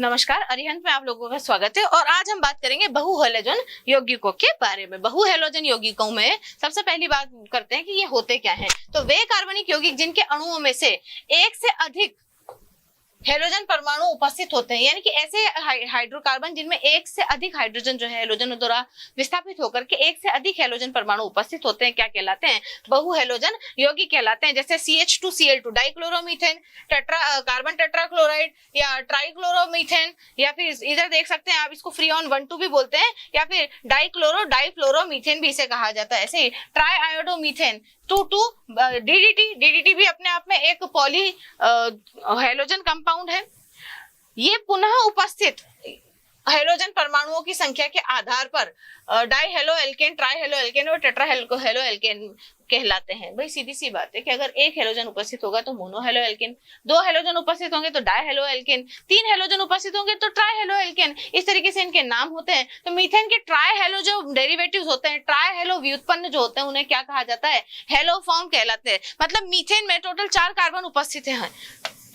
नमस्कार, अरिहंत में आप लोगों का स्वागत है। और आज हम बात करेंगे बहु हैलोजन यौगिकों के बारे में। बहु हैलोजन यौगिकों में सबसे पहली बात करते हैं कि ये होते क्या हैं। तो वे कार्बनिक यौगिक जिनके अणुओं में से एक से अधिक हैलोजन परमाणु उपस्थित होते हैं, यानी कि ऐसे हाइड्रोकार्बन जिनमें एक से अधिक हाइड्रोजन जो है हैलोजन द्वारा विस्थापित होकर के एक से अधिक हैलोजन परमाणु उपस्थित होते हैं, क्या कहलाते हैं? बहु हैलोजन यौगिक कहलाते हैं। जैसे CH2Cl2 डाइक्लोरोमीथेन, कार्बन टेट्राक्लोराइड या ट्राइक्लोरोमीथेन, या फिर इधर देख सकते हैं आप इसको फ्रीऑन 1,2 भी बोलते हैं, या फिर डाइफ्लोरोमीथेन भी इसे कहा जाता है। ऐसे ही ट्राइआयोडोमीथेन 2,2 DDT भी अपने आप में एक पॉली हैलोजन कंपाउंड है। ये पुनः उपस्थित हैलोजन परमाणुओं की संख्या के आधार पर डाइहेलो एल्केन, ट्राइहेलो एल्केन और टेट्राहेलो एल्केन कहलाते हैं। भाई सीधी सी बात है कि अगर एक हैलोजन उपस्थित होगा तो मोनोहेलो एल्केन, दो हैलोजन उपस्थित होंगे तो डाइहेलो एल्केन, तीन हैलोजन उपस्थित होंगे तो ट्राइहेलो एल्केन। इस तरीके से इनके नाम होते हैं। तो मीथेन के ट्राइहेलो जो डेरिवेटिव्स होते हैं, ट्राइहेलो व्युत्पन्न जो होते हैं, उन्हें क्या कहा जाता है? हेलोफॉर्म कहलाते हैं। मतलब मीथेन में टोटल 4 कार्बन उपस्थित हैं।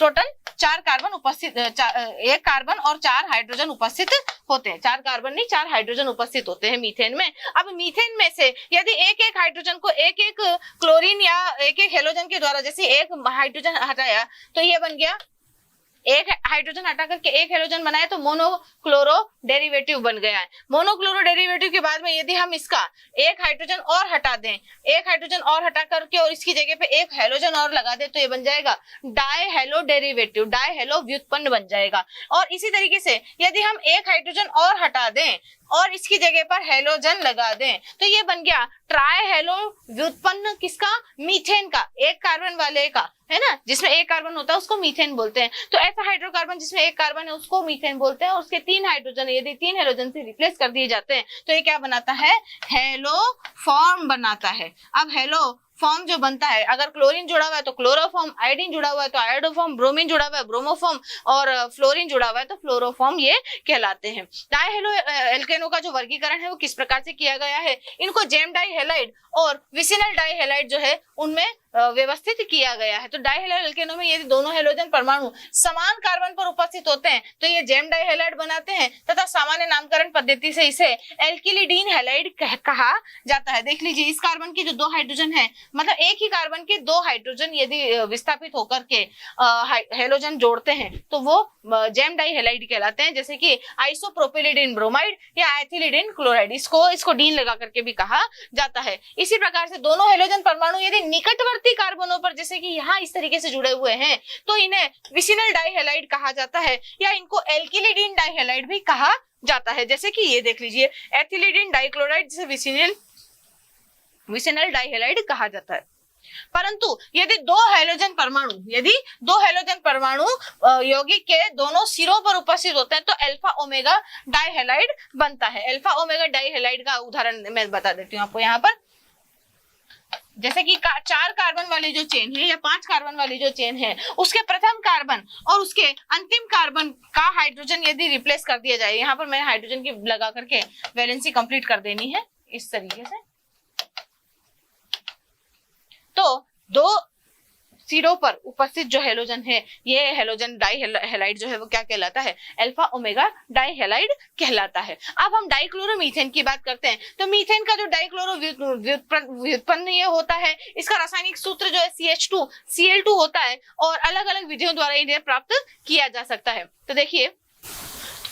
टोटल 4 कार्बन उपस्थित, एक कार्बन और 4 हाइड्रोजन उपस्थित होते हैं। 4 कार्बन नहीं, 4 हाइड्रोजन उपस्थित होते हैं मीथेन में। अब मीथेन में से यदि एक एक हाइड्रोजन को एक एक क्लोरीन या एक एक हेलोजन के द्वारा, जैसे एक हाइड्रोजन हटाया तो ये बन गया, एक हाइड्रोजन हटा करके एक हेलोजन बनाया तो मोनोक्लोरो डेरिवेटिव बन गया है। मोनोक्लोरो डेरिवेटिव के बाद में यदि हम इसका एक हाइड्रोजन और हटा दें, एक हाइड्रोजन और हटा करके और इसकी जगह पे एक हेलोजन और लगा दें तो ये बन जाएगा डाइहेलो डेरिवेटिव, डाइहेलो व्युत्पन्न बन जाएगा। और इसी तरीके से यदि हम एक हाइड्रोजन और हटा दें और इसकी जगह पर हेलोजन लगा दें तो ये बन गया ट्राइहेलो व्युत्पन्न, किसका? मीथेन का, एक कार्बन वाले का, है ना, जिसमें एक कार्बन होता है उसको मीथेन बोलते हैं। तो ऐसा हाइड्रोकार्बन जिसमें एक कार्बन है उसको मीथेन बोलते हैं। और उसके 3 हाइड्रोजन यदि 3 हेलोजन से रिप्लेस कर दिए जाते हैं तो ये क्या बनाता है? हेलोफॉर्म बनाता है। अब हेलो फॉर्म जो बनता है, अगर क्लोरीन जुड़ा हुआ है तो क्लोरोफॉर्म, आयोडीन जुड़ा हुआ है तो आयोडोफॉर्म, ब्रोमीन जुड़ा हुआ है ब्रोमोफॉर्म, और फ्लोरीन जुड़ा हुआ है तो फ्लोरोफॉर्म, ये कहलाते हैं। डाइहेलो एल्केनों का जो वर्गीकरण है वो किस प्रकार से किया गया है? इनको जेम डाइहेलाइड और विसिनल डाइहेलाइड जो है उनमें व्यवस्थित किया गया है। तो डाइहेलो एल्केनों में यदि दोनों हेलोजन परमाणु समान कार्बन पर उपस्थित होते हैं तो ये जेम डाइहेलाइड बनाते हैं, तथा सामान्य नामकरण पद्धति से इसे एल्किलिडीन हैलाइड कहा जाता है। देख लीजिए, इस कार्बन की जो 2 हाइड्रोजन है, मतलब एक ही कार्बन के 2 हाइड्रोजन यदि विस्थापित होकर के हेलोजन जोड़ते हैं तो वो जेम डाइहेलाइड कहलाते हैं। जैसे कि आइसोप्रोपिलिडीन ब्रोमाइड या एथिलिडीन क्लोराइड, इसको डीन लगा करके भी कहा जाता है। इसी प्रकार से दोनों हेलोजन परमाणु यदि निकटवर्ती कार्बनों पर, जैसे कि यहाँ इस तरीके से जुड़े हुए हैं, तो इन्हें विसिनल डाइहेलाइड कहा जाता है, या इनको एल्किलिडीन डाइहेलाइड भी कहा जाता है। जैसे कि ये देख लीजिए, एथिलिडीन डाइक्लोराइड जिसे विसिनल डाइहेलाइड कहा जाता है। परंतु यदि दो हैलोजन परमाणु यौगिक के दोनों सिरों पर उपस्थित होते हैं तो अल्फा ओमेगा डाइहेलाइड बनता है। अल्फा ओमेगा डाइहेलाइड का उदाहरण मैं बता देती हूँ आपको यहाँ पर। जैसे कि 4 कार्बन वाली जो चेन है या 5 कार्बन वाली जो चेन है, उसके प्रथम कार्बन और उसके अंतिम कार्बन का हाइड्रोजन यदि रिप्लेस कर दिया जाए, यहाँ पर मैंने हाइड्रोजन की लगा करके वैलेंसी कंप्लीट कर देनी है इस तरीके से, तो 2 सिरों पर उपस्थित जो हेलोजन है, ये हेलोजन डाइहेलाइड जो है वो क्या कहलाता है? अल्फा ओमेगा डाइहेलाइड कहलाता है। अब हम डाइक्लोरोमीथेन की बात करते हैं। तो मीथेन का जो डाइक्लोरो व्युत्पन्न ये होता है, इसका रासायनिक सूत्र जो है CH2Cl2 होता है, और अलग अलग विधियों द्वारा इन्हें प्राप्त किया जा सकता है। तो देखिए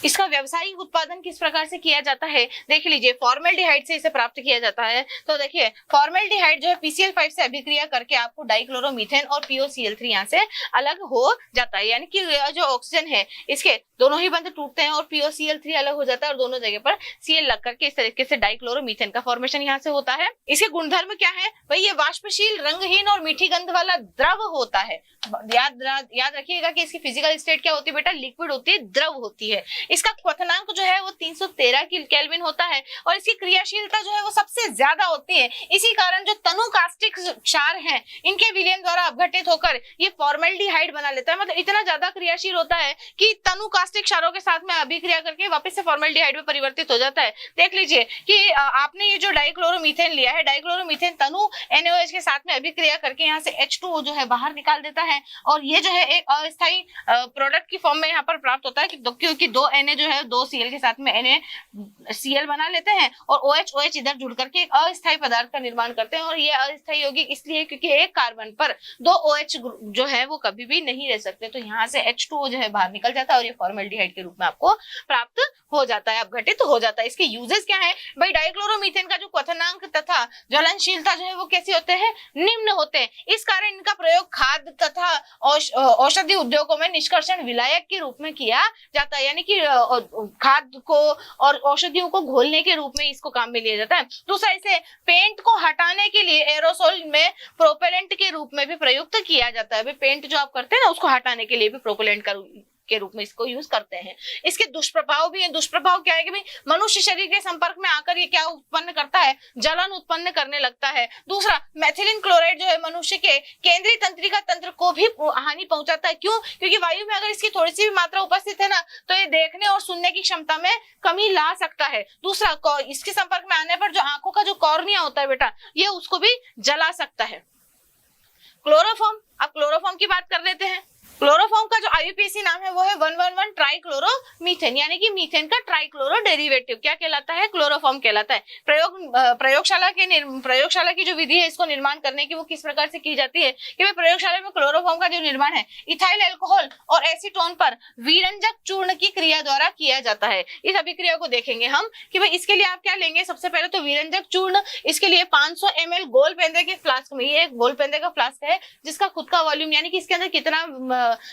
इसका व्यावसायिक उत्पादन किस प्रकार से किया जाता है, देख लीजिए। फॉर्मेल्डिहाइड से इसे प्राप्त किया जाता है। तो देखिए, फॉर्मेल्डिहाइड जो है PCl5 से अभिक्रिया करके आपको डाइक्लोरोमीथेन और POCl3 यहाँ से अलग हो जाता है, यानी कि जो ऑक्सीजन है इसके दोनों ही बंध टूटते हैं और POCl3 अलग हो जाता है और दोनों जगह पर Cl लग करके इस तरीके से डाइक्लोरोमीथेन का फॉर्मेशन यहाँ से होता है। इसके गुणधर्म क्या है भाई? ये वाष्पशील, रंगहीन और मीठी गंध वाला द्रव होता है। याद रखिएगा कि इसकी फिजिकल स्टेट क्या होती है बेटा? लिक्विड होती है, द्रव होती है। इसका क्वथनांक जो है वो 313 केल्विन होता है और इसकी क्रियाशीलता जो है वो सबसे ज्यादा होती है। इसी कारण जो तनुकास्टिक क्षार हैं, इनके विलयन द्वारा अपघटित होकर ये फॉर्मेल्डिहाइड बना लेता है। मतलब इतना ज्यादा क्रियाशील होता है कि तनुकास्टिक प्लास्टिक क्षारों के साथ में अभिक्रिया करके वापस से फॉर्मल्डिहाइड में परिवर्तित हो जाता है। देख लीजिए कि आपने ये जो डाइक्लोरोमीथेन लिया है, डाइक्लोरोमीथेन तनु NaOH के साथ में अभिक्रिया करके यहाँ से H2O जो है बाहर निकाल देता है, और ये जो है एक अस्थायी प्रोडक्ट की फॉर्म में यहाँ पर प्राप्त होता है क्योंकि दो Na जो है दो Cl के साथ में NaCl बना लेते हैं और OH इधर जुड़ करके एक अस्थायी पदार्थ का निर्माण करते हैं। और ये अस्थायी यौगिक इसलिए क्योंकि एक कार्बन पर दो OH जो है वो कभी भी नहीं रह सकते, तो यहाँ से H2O जो है बाहर निकल जाता है और ये फॉर्मल्डिहाइड के रूप में आपको प्राप्त हो जाता है, अपघटित हो जाता है। इसके यूजेस क्या है भाई? डाइक्लोरोमीथेन का जो क्वथनांक तथा ज्वलनशीलता जो है वो कैसे होते हैं? निम्न होते हैं। इस कारण इनका प्रयोग खाद्य तथा औषधि उद्योगों में निष्कर्षण विलायक के रूप में किया जाता है, यानी कि खाद्य को और औषधियों को घोलने के रूप में इसको काम में लिया जाता है। दूसरा, इसे पेंट को हटाने के लिए एरोसोल में प्रोपेलेंट के रूप में भी प्रयुक्त किया जाता है। पेंट जो आप करते हैं ना उसको हटाने के लिए भी प्रोपेलेंट के रूप में इसको यूज करते हैं। इसके दुष्प्रभाव भी है। दुष्प्रभाव क्या है कि भाई मनुष्य शरीर के संपर्क में आकर ये क्या उत्पन्न करता है? जलन उत्पन्न करने लगता है। दूसरा, मेथिलीन क्लोराइड जो है मनुष्य के केंद्रीय तंत्रिका तंत्र को भी हानि पहुंचाता है। क्यों? क्योंकि वायु में अगर इसकी थोड़ी सी भी मात्रा उपस्थित है ना तो ये देखने और सुनने की क्षमता में कमी ला सकता है। दूसरा, इसके संपर्क में आने पर जो आंखों का जो कॉर्निया होता है बेटा, ये उसको भी जला सकता है। क्लोरोफॉर्म, अब क्लोरोफॉर्म की बात कर लेते हैं। क्लोरोफॉर्म का जो IUPAC नाम है वो है 111 ट्राइक्लोरोमीथेन, यानी कि मीथेन का ट्राइक्लोरो डेरिवेटिव क्या कहलाता है? क्लोरोफॉर्म कहलाता है। प्रयोगशाला की जो विधि है इसको निर्माण करने की वो किस प्रकार से की जाती है कि भाई प्रयोगशाला में क्लोरोफॉर्म का जो निर्माण है इथाइल अल्कोहल और एसीटोन पर विरंजक चूर्ण की क्रिया द्वारा किया जाता है। इस अभिक्रिया को देखेंगे हम कि भाई इसके लिए आप क्या लेंगे। सबसे पहले तो विरंजक चूर्ण, इसके लिए 500 ml गोल पेंदे के फ्लास्क में, ये एक गोल पेंदे का फ्लास्क है जिसका खुद का वॉल्यूम यानी कि इसके अंदर कितना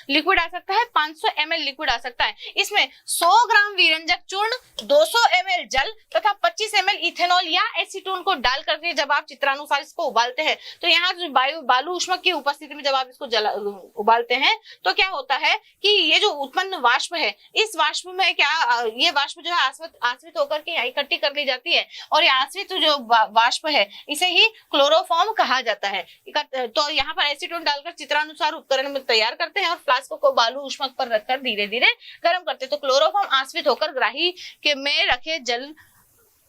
लिक्विड आ सकता है? 500 ml लिक्विड आ सकता है। इसमें 100 ग्राम विरंजक चूर्ण, 200 ml जल तथा 25 ml इथेनॉल या एसीटोन को डाल करके जब आप चित्रानुसार इसको उबालते हैं तो यहाँ बालू ऊष्मक की उपस्थिति में जब आप इसको उबालते हैं तो क्या होता है कि ये जो उत्पन्न वाष्प है, इस वाष्प में क्या, ये वाष्प जो है आश्रित होकर के इकट्ठी कर ली जाती है और ये आश्रित जो वाष्प है इसे ही क्लोरोफॉर्म कहा जाता है। तो यहाँ पर एसीटोन डालकर चित्रानुसार उपकरण में तैयार करते हैं और फ्लास्क को बालू ऊष्मक पर रखकर धीरे धीरे गर्म करते हैं। तो क्लोरोफॉर्म आश्रित होकर ग्राही के में रखे जल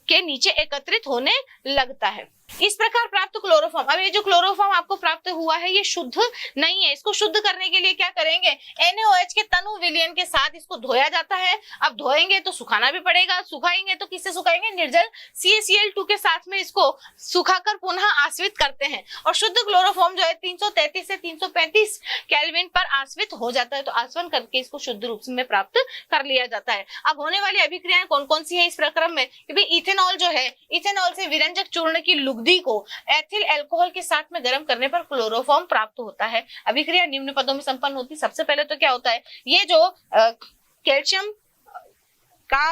के नीचे एकत्रित होने लगता है। इस प्रकार प्राप्त क्लोरोफॉर्म, अब ये जो क्लोरोफॉर्म आपको प्राप्त हुआ है ये शुद्ध नहीं है। इसको शुद्ध करने के लिए क्या करेंगे? NaOH के तनु विलयन के साथ इसको धोया जाता है। अब धोएंगे तो सुखाना भी पड़ेगा, सुखाएंगे तो किससे सुखाएंगे? निर्जल CaCl2 के साथ में इसको सुखाकर पुनः आश्रित करते हैं और शुद्ध क्लोरोफॉर्म जो है 333 से 335 केल्विन पर आश्रित हो जाता है। तो आसवन करके इसको शुद्ध रूप में प्राप्त कर लिया जाता है। अब होने वाली अभिक्रियाएं कौन कौन सी है इस प्रक्रम में? इथेनॉल जो है, इथेनॉल से विरंजक चूर्ण की लुगदी को एथिल अल्कोहल के साथ में गर्म करने पर क्लोरोफॉर्म प्राप्त होता है। अभिक्रिया निम्न पदों में संपन्न होती है। सबसे पहले तो क्या होता है, ये जो कैल्शियम का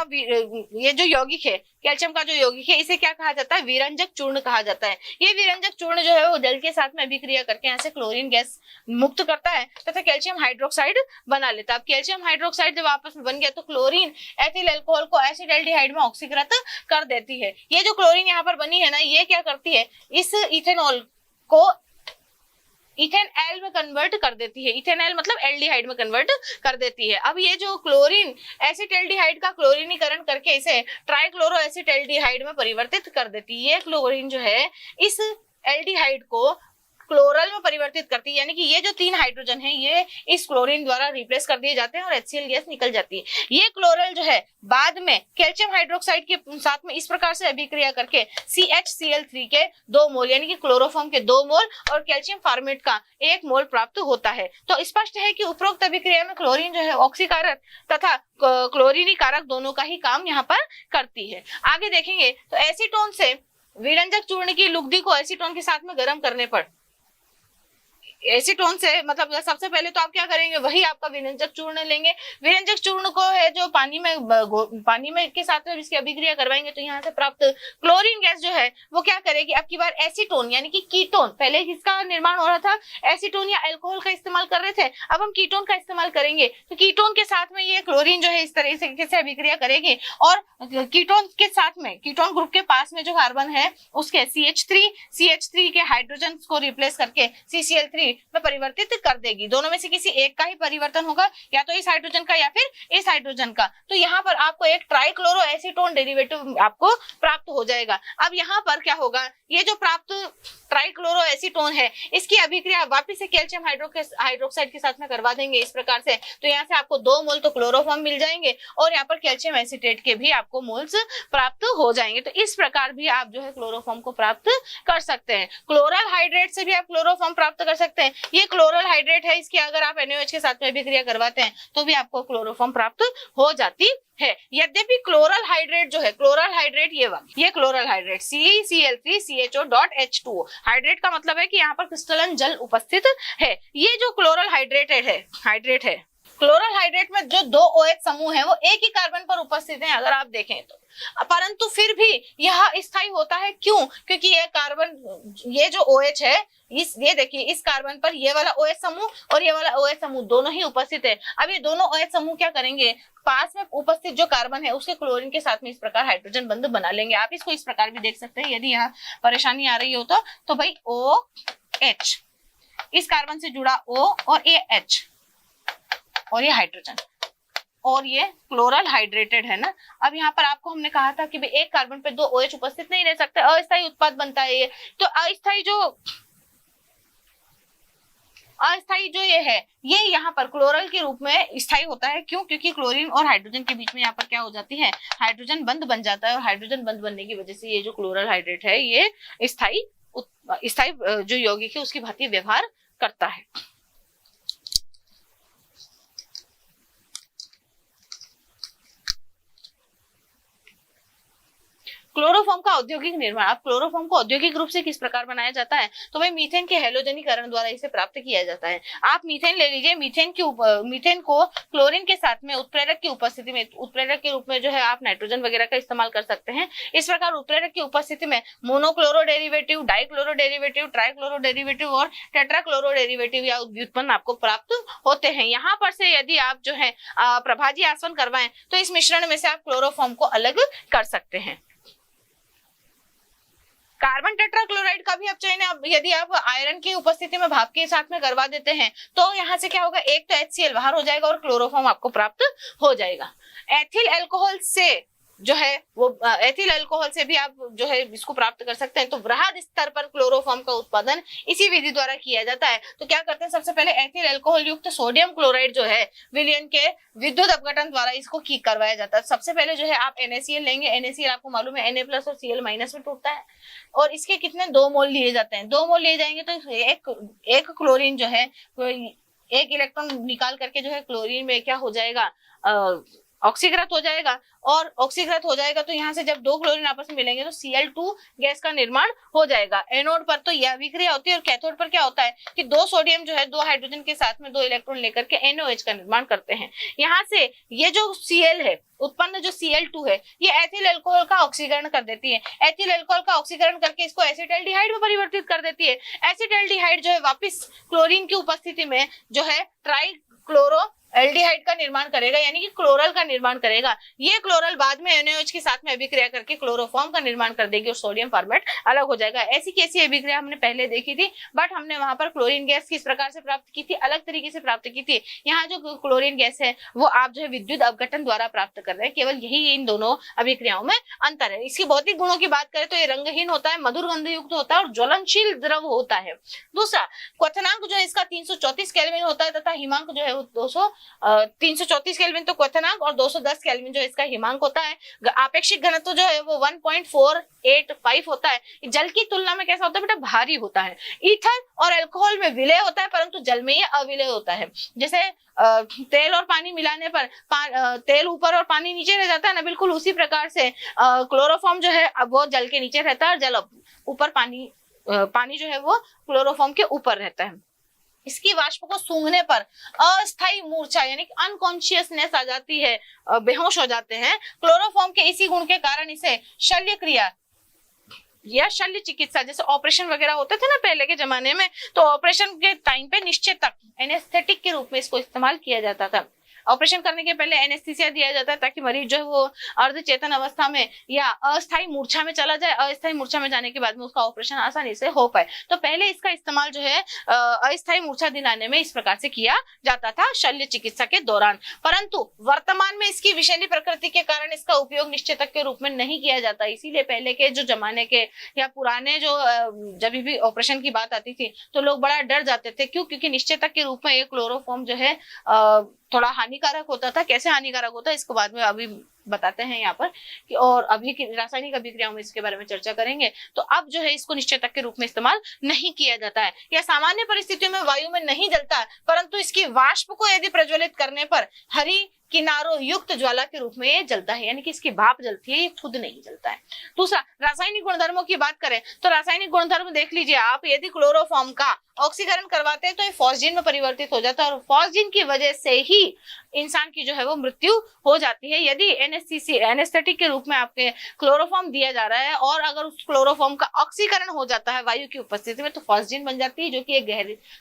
ये जो यौगिक है, कैल्शियम का जो यौगिक है इसे क्या कहा जाता है? विरंजक चूर्ण कहा जाता है। ये विरंजक चूर्ण जो है वो जल के साथ में अभिक्रिया करके यहाँ से क्लोरीन गैस मुक्त करता है तथा कैल्शियम हाइड्रोक्साइड बना लेता है। अब कैल्शियम हाइड्रोक्साइड जब आपस में बन गया तो क्लोरीन एथिल अल्कोहल को एसिडल्डिहाइड में ऑक्सीकृत कर देती है। ये जो क्लोरीन यहाँ पर बनी है ना, ये क्या करती है? इस इथेनॉल को इथेनॉल में कन्वर्ट कर देती है। इथेनॉल मतलब एल्डिहाइड में कन्वर्ट कर देती है। अब ये जो क्लोरीन एसिटल्डिहाइड का क्लोरीनीकरण करके इसे ट्राइक्लोरो एसिटल्डिहाइड में परिवर्तित कर देती है। ये क्लोरीन जो है इस एल्डिहाइड को क्लोरल में परिवर्तित करती है, यानी कि ये जो 3 हाइड्रोजन है ये इस क्लोरीन द्वारा रिप्लेस कर दिए जाते हैं और HCl गैस निकल जाती है। ये क्लोरल जो है बाद में कैल्शियम हाइड्रोक्साइड के साथ में इस प्रकार से अभिक्रिया करके CHCl3 के 2 मोल यानी कि क्लोरोफॉर्म के 2 मोल और कैल्शियम फॉर्मेट का 1 मोल प्राप्त होता है। तो स्पष्ट है कि उपरोक्त अभिक्रिया में क्लोरीन जो है ऑक्सीकारक तथा क्लोरीनी कारक दोनों का ही काम यहाँ पर करती है। आगे देखेंगे तो एसीटोन से विरंजक चूर्ण की लुगदी को एसीटोन के साथ में गर्म करने पर एसीटोन से मतलब सबसे पहले तो आप क्या करेंगे, वही आपका विरंजक चूर्ण लेंगे। विरंजक चूर्ण को है जो पानी में के साथ में इसकी अभिक्रिया करवाएंगे तो यहाँ से प्राप्त क्लोरीन गैस जो है वो क्या करेगी, अब की बार एसीटोन यानी कि कीटोन, पहले किसका निर्माण हो रहा था? एसीटोन या अल्कोहल का इस्तेमाल कर रहे थे, अब हम कीटोन का इस्तेमाल करेंगे। तो कीटोन के साथ में ये क्लोरीन जो है इस तरह से अभिक्रिया करेगी और कीटोन के साथ में कीटोन ग्रुप के पास में जो कार्बन है उसके CH3 के हाइड्रोजन को रिप्लेस करके CCl3 में परिवर्तित कर देगी। दोनों में से किसी एक का ही परिवर्तन होगा, या तो इस हाइड्रोजन का या फिर इस हाइड्रोजन का। तो यहाँ पर आपको एक ट्राइक्लोरोएसीटोन डेरिवेटिव आपको प्राप्त हो जाएगा। अब यहाँ पर क्या होगा, ये जो प्राप्त ट्राइक्लोरोएसीटोन है इसकी अभिक्रिया वापिस से कैल्शियम हाइड्रोक्साइड के साथ में करवा देंगे इस प्रकार से। तो यहाँ से आपको 2 मोल तो क्लोरोफॉर्म मिल जाएंगे और यहाँ पर कैल्शियम एसीटेट के भी आपको मोल्स प्राप्त हो जाएंगे। तो इस प्रकार भी आप जो है क्लोरोफॉर्म को प्राप्त कर सकते हैं। क्लोरल हाइड्रेट से भी आप क्लोरोफॉर्म प्राप्त कर सकते हैं। ये क्लोरल हाइड्रेट है, इसकी अगर आप NaOH के साथ में अभिक्रिया करवाते हैं तो भी आपको क्लोरोफॉर्म प्राप्त हो जाती है। यद्यपि क्लोरल हाइड्रेट जो है, क्लोरल हाइड्रेट ये क्लोरल हाइड्रेट CeCl3CHO.H2O हाइड्रेट का मतलब है कि यहाँ पर क्रिस्टलन जल उपस्थित है। ये जो क्लोरल हाइड्रेट है क्लोरल हाइड्रेट में जो 2 OH समूह है वो एक ही कार्बन पर उपस्थित हैं अगर आप देखें तो, परंतु फिर भी यह स्थायी होता है। क्यों? क्योंकि ये कार्बन, ये जो OH है, ये देखिए इस कार्बन पर ये वाला OH समूह और ये वाला OH समूह दोनों ही उपस्थित है। अब ये दोनों OH समूह क्या करेंगे, पास में उपस्थित जो कार्बन है उसके क्लोरीन के साथ में इस प्रकार हाइड्रोजन बंध बना लेंगे। आप इसको इस प्रकार भी देख सकते हैं, यदि यहाँ परेशानी आ रही हो तो भाई OH इस कार्बन से जुड़ा O और ये H और ये हाइड्रोजन और ये क्लोरल हाइड्रेटेड है ना। अब यहाँ पर आपको हमने कहा था कि भाई एक कार्बन पे 2 OH उपस्थित नहीं रह सकते, अस्थायी उत्पाद बनता है ये। तो अस्थायी जो ये है ये यहाँ पर क्लोरल के रूप में स्थायी होता है। क्यों? क्योंकि क्लोरीन और हाइड्रोजन के बीच में यहाँ पर क्या हो जाती है, हाइड्रोजन बंध बन जाता है और हाइड्रोजन बंध बनने की वजह से ये जो क्लोरल हाइड्रेट है ये स्थायी जो यौगिक है उसकी भांति व्यवहार करता है। क्लोरोफॉर्म का औद्योगिक निर्माण। अब क्लोरोफॉर्म को औद्योगिक रूप से किस प्रकार बनाया जाता है, तो भाई मीथेन के हैलोजनीकरण द्वारा इसे प्राप्त किया जाता है। आप मीथेन ले लीजिए, मीथेन को क्लोरीन के साथ में उत्प्रेरक की उपस्थिति में, उत्प्रेरक के रूप में जो है आप नाइट्रोजन वगैरह का इस्तेमाल कर सकते हैं। इस प्रकार उत्प्रेरक की उपस्थिति में monochloro derivative, dichloro derivative, trichloro derivative और टेट्राक्लोरो डेरिवेटिव या व्युत्पन्न आपको प्राप्त होते हैं। यहाँ पर से यदि आप जो है प्रभाजी आसवन करवाएं तो इस मिश्रण में से आप क्लोरोफॉर्म को अलग कर सकते हैं। कार्बन टेट्राक्लोराइड का भी अब चयन है। यदि आप आयरन की उपस्थिति में भाप के साथ में करवा देते हैं तो यहाँ से क्या होगा, एक तो HCl बाहर हो जाएगा और क्लोरोफॉर्म आपको प्राप्त हो जाएगा। एथिल अल्कोहल से जो है वो एथिल अल्कोहल से भी आप जो है इसको प्राप्त कर सकते हैं। तो वृहद स्तर पर क्लोरोफॉर्म का उत्पादन इसी विधि द्वारा किया जाता है। तो क्या करते हैं, सबसे पहले एथिल अल्कोहल युक्त सोडियम क्लोराइड जो है विलयन के विद्युत अपघटन द्वारा इसको करवाया जाता है। सबसे पहले जो है आप NaCl लेंगे। NaCl आपको मालूम है Na+ और Cl- में टूटता है और इसके कितने 2 मोल लिए जाते हैं। 2 मोल लिए जाएंगे तो एक क्लोरीन जो है एक इलेक्ट्रॉन निकाल करके जो है क्लोरीन में क्या हो जाएगा, ऑक्सीकृत हो जाएगा। और ऑक्सीकृत हो जाएगा तो यहाँ से जब 2 क्लोरीन आपस में मिलेंगे तो Cl2 गैस का निर्माण हो जाएगा। एनोड पर तो यह अभिक्रिया होती है और कैथोड पर क्या होता है कि 2 सोडियम जो है 2 हाइड्रोजन के साथ में 2 इलेक्ट्रॉन लेकर के NaOH का निर्माण करते हैं। यहाँ से ये जो Cl है उत्पन्न जो Cl2 है ये एथिल अल्कोहल का ऑक्सीकरण कर देती है। एथिल अल्कोहल का ऑक्सीकरण करके इसको एसिटाल्डिहाइड में परिवर्तित कर देती है। एसिटाल्डिहाइड जो है वापिस क्लोरीन की उपस्थिति में जो है ट्राइक्लोरो एल्डिहाइड का निर्माण करेगा, यानी कि क्लोरल का निर्माण करेगा। ये क्लोरल बाद में NaOH के साथ में अभिक्रिया करके क्लोरोफॉर्म का निर्माण कर देगी और सोडियम फॉर्मेट अलग हो जाएगा। ऐसी कैसी अभिक्रिया हमने पहले देखी थी, बट हमने वहां पर क्लोरीन गैस किस प्रकार से प्राप्त की थी, अलग तरीके से प्राप्त की थी। यहाँ जो क्लोरीन गैस है वो आप जो है विद्युत अपघटन द्वारा प्राप्त कर रहे हैं। केवल यही इन दोनों अभिक्रियाओं में अंतर है। इसकी भौतिक गुणों की बात करें तो ये रंगहीन होता है, मधुर गंध युक्त होता है और ज्वलनशील द्रव होता है। दूसरा क्वथनांक जो है इसका 334 केल्विन होता है तथा हिमांक जो है वो 334 केल्विन तो क्वथनांक और 210 केल्विन जो इसका हिमांक होता है। आपेक्षिक घनत्व जो है वो 1.485 होता है। जल की तुलना में कैसा होता है बेटा, भारी होता है। ईथर और अल्कोहल में विलय होता है परंतु जल में ये अविलय होता है। जैसे तेल और पानी मिलाने पर तेल ऊपर और पानी नीचे रह जाता है ना, बिल्कुल उसी प्रकार से क्लोरोफॉर्म जो है वो जल के नीचे रहता है और जल ऊपर, पानी जो है वो क्लोरोफॉर्म के ऊपर रहता है। इसकी वाष्प को सूंघने पर अस्थायी मूर्छा यानी कि अनकॉन्शियसनेस आ जाती है, बेहोश हो जाते हैं। क्लोरोफॉर्म के इसी गुण के कारण इसे शल्य क्रिया या शल्य चिकित्सा, जैसे ऑपरेशन वगैरह होते थे ना पहले के जमाने में, तो ऑपरेशन के टाइम पे निश्चित तक एनेस्थेटिक के रूप में इसको इस्तेमाल किया जाता था। ऑपरेशन करने के पहले एनेस्थीसिया दिया जाता है ताकि मरीज जो है वो अर्धचेतन अवस्था में या अस्थायी मूर्छा में चला जाए। अस्थायी मूर्छा में जाने के बाद में उसका ऑपरेशन आसानी से हो पाए। तो पहले इसका इस्तेमाल जो है अस्थायी मूर्छा दिलाने में इस प्रकार से किया जाता था शल्य चिकित्सा के दौरान। परंतु वर्तमान में इसकी विषैली प्रकृति के कारण इसका उपयोग निश्चेतक के रूप में नहीं किया जाता। इसीलिए पहले के जो जमाने के या पुराने जो जब भी ऑपरेशन की बात आती थी तो लोग बड़ा डर जाते थे। क्यों? क्योंकि निश्चेतक के रूप में एक क्लोरोफॉर्म जो है थोड़ा हानिकारक होता था। कैसे हानिकारक होता है इसको बाद में अभी बताते हैं यहाँ पर कि, और अभी की रासायनिक अभिक्रियाओं में इसके बारे में चर्चा करेंगे। तो अब जो है इसको निश्चेतक के रूप में इस्तेमाल नहीं किया जाता है। या सामान्य परिस्थितियों में वायु में नहीं जलता है, परंतु इसकी वाष्प को यदि प्रज्वलित करने पर हरी किनारों युक्त ज्वाला के रूप में ये जलता है, यानी कि इसकी भाप जलती है, ये खुद नहीं जलता है। दूसरा, रासायनिक गुणधर्मों की बात करें तो रासायनिक गुणधर्म देख लीजिए आप। यदि क्लोरोफॉर्म का ऑक्सीकरण करवाते हैं तो ये फॉस्जीन में परिवर्तित हो जाता है और फॉस्जीन की वजह से ही इंसान की जो है वो मृत्यु हो जाती है। यदि एनेस्थेटिक के रूप में आपके क्लोरोफॉर्म दिया जा रहा है और अगर उस क्लोरोफॉर्म का ऑक्सीकरण हो जाता है वायु की उपस्थिति में तो फॉस्जीन बन जाती है, जो कि एक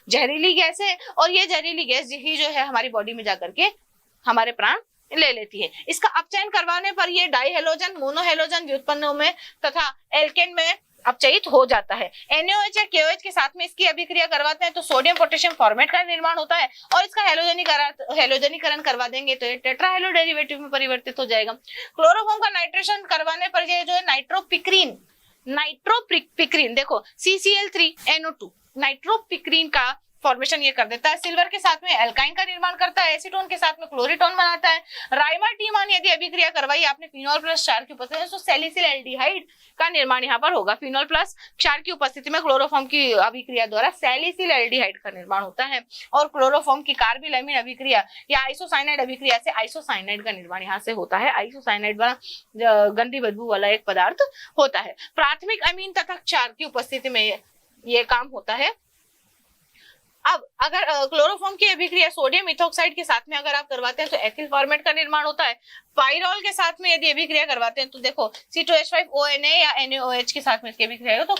जहरीली गैस है। और ये जहरीली गैस ही जो है हमारी बॉडी में जाकर के हमारे प्राण ले लेती है। इसका अपचयन करवाने पर ये डाइहेलोजन मोनोहेलोजन व्युत्पन्नों में तथा एल्केन में अपचयित हो जाता है। NaOH या KOH के साथ में इसकी अभिक्रिया करवाते हैं तो सोडियम पोटेशियम फॉर्मेट का निर्माण होता है और इसका हेलोजनीकरण करवा देंगे तो ये टेट्राहेलो डेरिवेटिव में परिवर्तित हो जाएगा। क्लोरोफॉर्म का नाइट्रेशन करवाने पर ये जो है नाइट्रोपिक्रीन देखो CCl3NO2 नाइट्रोपिक्रीन का फॉर्मेशन ये कर देता है। सिल्वर के साथ में एल्काइन का निर्माण करता है। एसीटोन के साथ में क्लोरीटोन बनाता है। राइमाटीमान यदि अभिक्रिया करवाई आपने फिनॉल प्लस क्षार की उपस्थिति में तो सैलिसिल एल्डिहाइड का निर्माण यहाँ पर होगा। फिनॉल प्लस क्षार की उपस्थिति में क्लोरोफॉर्म की अभिक्रिया द्वारा सैलिसिल एल्डिहाइड का निर्माण होता है और क्लोरोफॉर्म की कार्बिलैमिन अभिक्रिया या आइसोसाइनाइड अभिक्रिया से आइसोसाइनाइड का निर्माण यहाँ से होता है। आइसोसाइनाइड वाला गंदी बदबू वाला एक पदार्थ होता है। प्राथमिक अमीन तथा क्षार की उपस्थिति में ये काम होता है। अब अगर क्लोरोफॉर्म की अभिक्रिया सोडियम इथोक्साइड के साथ में अगर आप करवाते हैं तो एथिल फॉर्मेट का निर्माण होता है। पाइरोल के साथ में यदि अभिक्रिया करवाते हैं तो देखो C2H5ONA या NaOH के साथ में इसकी अभिक्रिया हो तो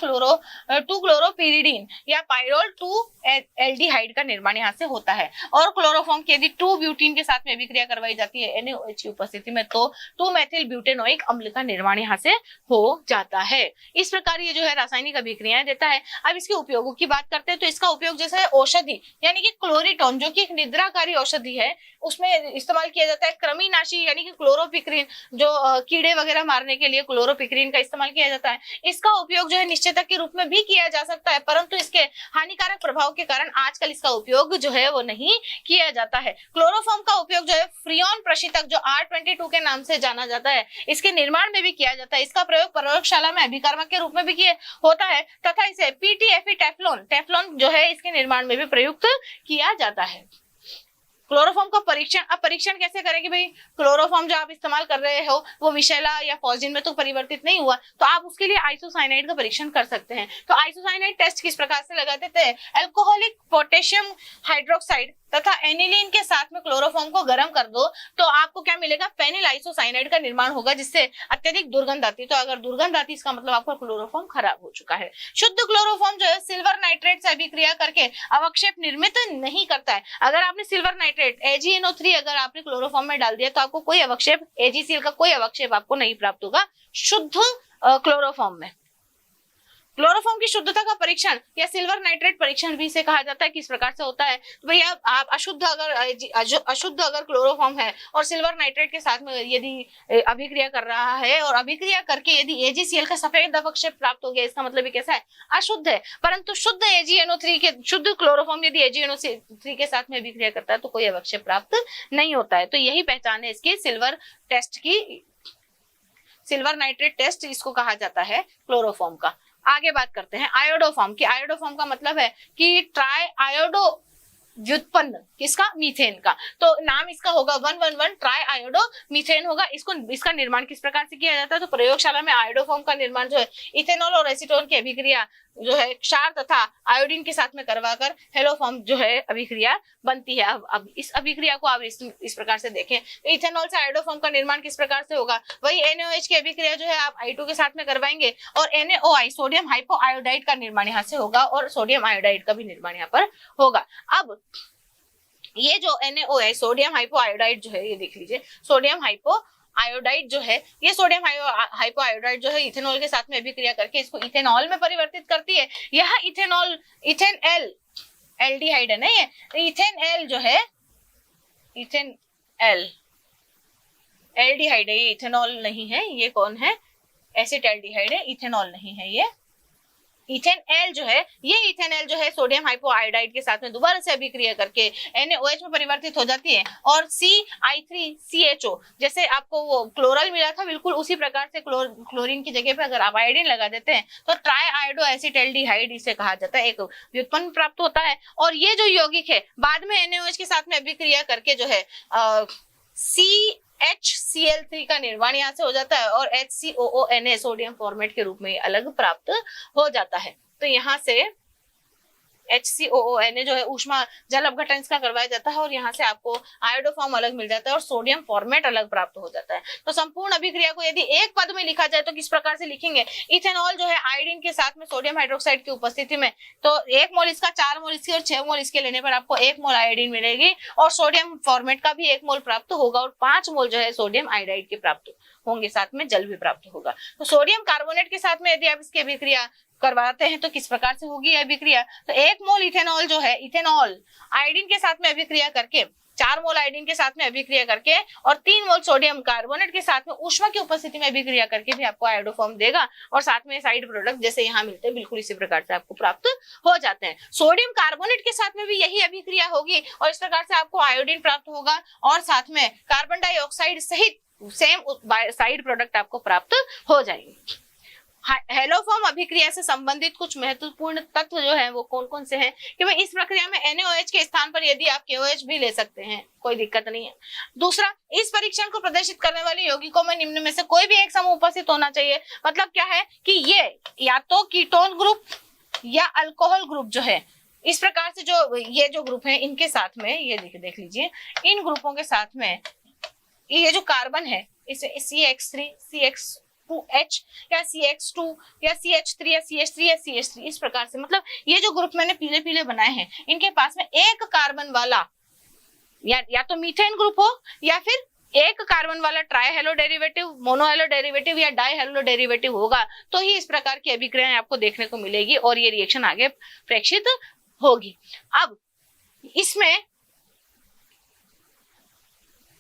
2-क्लोरोपिरिडीन या पाइरोल 2-एल्डिहाइड का निर्माण यहाँ से होता है। और क्लोरोफॉर्म की यदि 2-ब्यूटीन के साथ में अभिक्रिया करवाई जाती है NaOH की उपस्थिति में तो 2-मेथिल ब्यूटेनोइक अम्ल का निर्माण यहाँ से हो जाता है। इस प्रकार ये जो है रासायनिक अभिक्रियाएं देता है। अब इसके उपयोगों की बात करते हैं तो इसका उपयोग जैसे औषधि यानी कि क्लोरीटोन जो कि एक निद्राकारी औषधि है उसमें इस्तेमाल किया जाता है। कृमिनाशी यानी कि क्लोरोपिक्रीन जो कीड़े वगैरह मारने के लिए क्लोरोपिक्रीन का इस्तेमाल किया जाता है। इसका उपयोग जो है निश्चेतक के रूप में भी किया जा सकता है, परंतु इसके हानिकारक प्रभाव के कारण आजकल इसका उपयोग जो है वो नहीं किया जाता है। क्लोरोफॉर्म का उपयोग जो है फ्रियोन प्रशीतक जो R22 के नाम से जाना जाता है इसके निर्माण में भी किया जाता है। इसका प्रयोग प्रयोगशाला में अभिकारक के रूप में भी किया होता है तथा इसे PTFE टेफ्लॉन जो है इसके निर्माण में भी प्रयुक्त किया जाता है। क्लोरोफॉर्म का परीक्षण, अब परीक्षण कैसे करेंगे भाई? क्लोरोफॉर्म जो आप इस्तेमाल कर रहे हो वो विषैला या फॉस्जीन में तो परिवर्तित नहीं हुआ तो आप उसके लिए आइसोसाइनाइड का परीक्षण कर सकते हैं। तो आइसोसाइनाइड टेस्ट किस प्रकार से लगाते थे? अल्कोहलिक पोटेशियम हाइड्रोक्साइड तथा एनिलीन के साथ में क्लोरोफॉर्म को गर्म कर दो तो आपको क्या मिलेगा? फेनिल आइसोसाइनाइड का निर्माण होगा जिससे अत्यधिक दुर्गंध आती है। तो अगर दुर्गंध आती है इसका मतलब आपका क्लोरोफॉर्म खराब हो चुका है। शुद्ध क्लोरोफॉर्म जो है सिल्वर नाइट्रेट से अभिक्रिया करके अवक्षेप निर्मित नहीं करता है। अगर आपने सिल्वर नाइट्रेट AgNO3 अगर आपने क्लोरोफॉर्म में डाल दिया तो आपको कोई अवक्षेप AgCl का कोई अवक्षेप आपको नहीं प्राप्त होगा शुद्ध क्लोरोफॉर्म में। क्लोरोफॉर्म की शुद्धता का परीक्षण या सिल्वर नाइट्रेट परीक्षण भी इसे कहा जाता है। किस प्रकार से होता है? तो भैया आप अशुद्ध अगर क्लोरोफॉर्म है और सिल्वर नाइट्रेट के साथ में यदि अभिक्रिया कर रहा है और अभिक्रिया करके यदि AgCl का सफेद अवक्षेप प्राप्त हो गया इसका मतलब कैसा है? अशुद्ध है। परंतु शुद्ध AgNO3 के शुद्ध क्लोरोफॉर्म यदि AgNO3 के साथ में अभिक्रिया करता है तो कोई अवक्षेप प्राप्त नहीं होता है। तो यही पहचान है इसकी सिल्वर टेस्ट की। सिल्वर नाइट्रेट टेस्ट इसको कहा जाता है क्लोरोफॉर्म का। आगे बात करते हैं आयोडोफॉर्म की। आयोडोफॉर्म का मतलब है कि ट्राई आयोडो व्युत्पन्न किसका? मीथेन का। तो नाम इसका होगा 111 ट्राई आयोडो मीथेन होगा। इसका निर्माण किस प्रकार से किया जाता है? तो प्रयोगशाला में आयोडोफॉर्म का निर्माण जो है इथेनॉल और एसीटोन की अभिक्रिया जो है क्षार तथा आयोडीन के साथ में करवाकर हेलोफॉर्म जो है अभिक्रिया बनती है। अब इस अभिक्रिया को आप इस प्रकार से देखें तो इथेनॉल से आयोडोफॉर्म का निर्माण किस प्रकार से होगा? वही NaOH की अभिक्रिया जो है आप I2 के साथ में करवाएंगे और NaOI सोडियम हाइपोआयोडाइड का निर्माण यहाँ से होगा और सोडियम आयोडाइड का भी निर्माण यहाँ पर होगा। अब ये जो NaO है, सोडियम हाइपोआयोडाइड जो है, ये देख लीजिए, सोडियम हाइपोआयोडाइड जो है, ये सोडियम हाइपोआयोडाइड जो है इथेनॉल के साथ में अभिक्रिया करके इसको इथेनॉल में परिवर्तित करती है। यह इथेनॉल, इथेनॉल एल्डिहाइड है ना, ये इथेनॉल जो है, इथेनॉल एल्डिहाइड है, ये इथेनॉल नहीं है, ये कौन है, एसिटाल्डिहाइड है, इथेनॉल नहीं है ये। इथेनॉल जो है, ये इथेनॉल जो है सोडियम हाइपोआयोडाइड के साथ में दोबारा से अभिक्रिया करके NaOH में परिवर्तित हो जाती है और CI3CHO, जैसे आपको वो क्लोरल मिला था बिल्कुल उसी प्रकार से क्लोरीन की जगह पे अगर आप आयोडीन लगा देते हैं तो ट्राई आयोडो एसिटाल्डिहाइड इसे कहा जाता है, एक व्युत्पन्न प्राप्त होता है। और ये जो यौगिक है बाद में NaOH के साथ में अभिक्रिया करके जो है HCl3 का निर्माण यहाँ से हो जाता है और HCOONA सोडियम फॉर्मेट के रूप में अलग प्राप्त हो जाता है। तो यहाँ से HCOONA जो है ऊष्मा जल अपघटन इसका करवाया जाता है और यहाँ से आपको आयोडोफॉर्म अलग मिल जाता है और सोडियम फॉर्मेट अलग प्राप्त हो जाता है। तो संपूर्ण अभिक्रिया को यदि एक पद में लिखा जाए तो किस प्रकार से लिखेंगे, इथेनॉल जो है आयोडीन के साथ में सोडियम हाइड्रोक्साइड की उपस्थिति में, तो 1 मोल इसका, 4 मोल इसके और 6 मोल इसके लेने पर आपको 1 मोल आयोडीन मिलेगी और सोडियम फॉर्मेट का भी 1 मोल प्राप्त होगा और 5 मोल जो है सोडियम आयोडाइड के प्राप्त होंगे, साथ में जल भी प्राप्त होगा। तो सोडियम कार्बोनेट के साथ में यदि आप इसकी अभिक्रिया करवाते हैं तो किस प्रकार से होगी अभिक्रिया, तो 1 मोल इथेनॉल जो है, इथेनॉल आयोडीन के साथ में अभिक्रिया करके, 4 मोल आयोडीन के साथ में अभिक्रिया करके और 3 मोल सोडियम कार्बोनेट के साथ में ऊष्मा की उपस्थिति में अभिक्रिया करके भी आपको आयोडोफॉर्म देगा और साथ में साइड प्रोडक्ट जैसे यहाँ मिलते हैं बिल्कुल इसी प्रकार से आपको प्राप्त हो जाते हैं। सोडियम कार्बोनेट के साथ में भी यही अभिक्रिया होगी और इस प्रकार से आपको आयोडीन प्राप्त होगा और साथ में कार्बन डाइऑक्साइड सहित सेम साइड प्रोडक्ट आपको प्राप्त हो जाएंगे। हेलोफॉर्म अभिक्रिया से संबंधित कुछ महत्वपूर्ण तत्व जो है वो कौन कौन से हैं कि भाई इस प्रक्रिया में NaOH के स्थान पर यदि आप KOH भी ले सकते हैं, कोई दिक्कत नहीं है। दूसरा, इस परीक्षण को प्रदर्शित करने वाले यौगिकों में निम्न में से कोई भी एक समूह उपस्थित होना चाहिए। मतलब क्या है कि ये या तो कीटोन ग्रुप या अल्कोहल ग्रुप जो है, इस प्रकार से जो ये जो ग्रुप है इनके साथ में, ये देख लीजिए, इन ग्रुपों के साथ में ये जो कार्बन है इसे CH3, CH2H या CH2 या CH3 या CH3 या CH3 इस प्रकार से, मतलब ये जो ग्रुप मैंने पीले पीले बनाए हैं इनके पास में एक कार्बन वाला या तो मीथेन ग्रुप हो या फिर एक कार्बन वाला try hello derivative, mono hello derivative या डाई हेलो डेरिवेटिव होगा, तो ही इस प्रकार की अभिक्रियाएं आपको देखने को मिलेगी और ये रिएक्शन आगे प्रेक्षित होगी। अब इसमें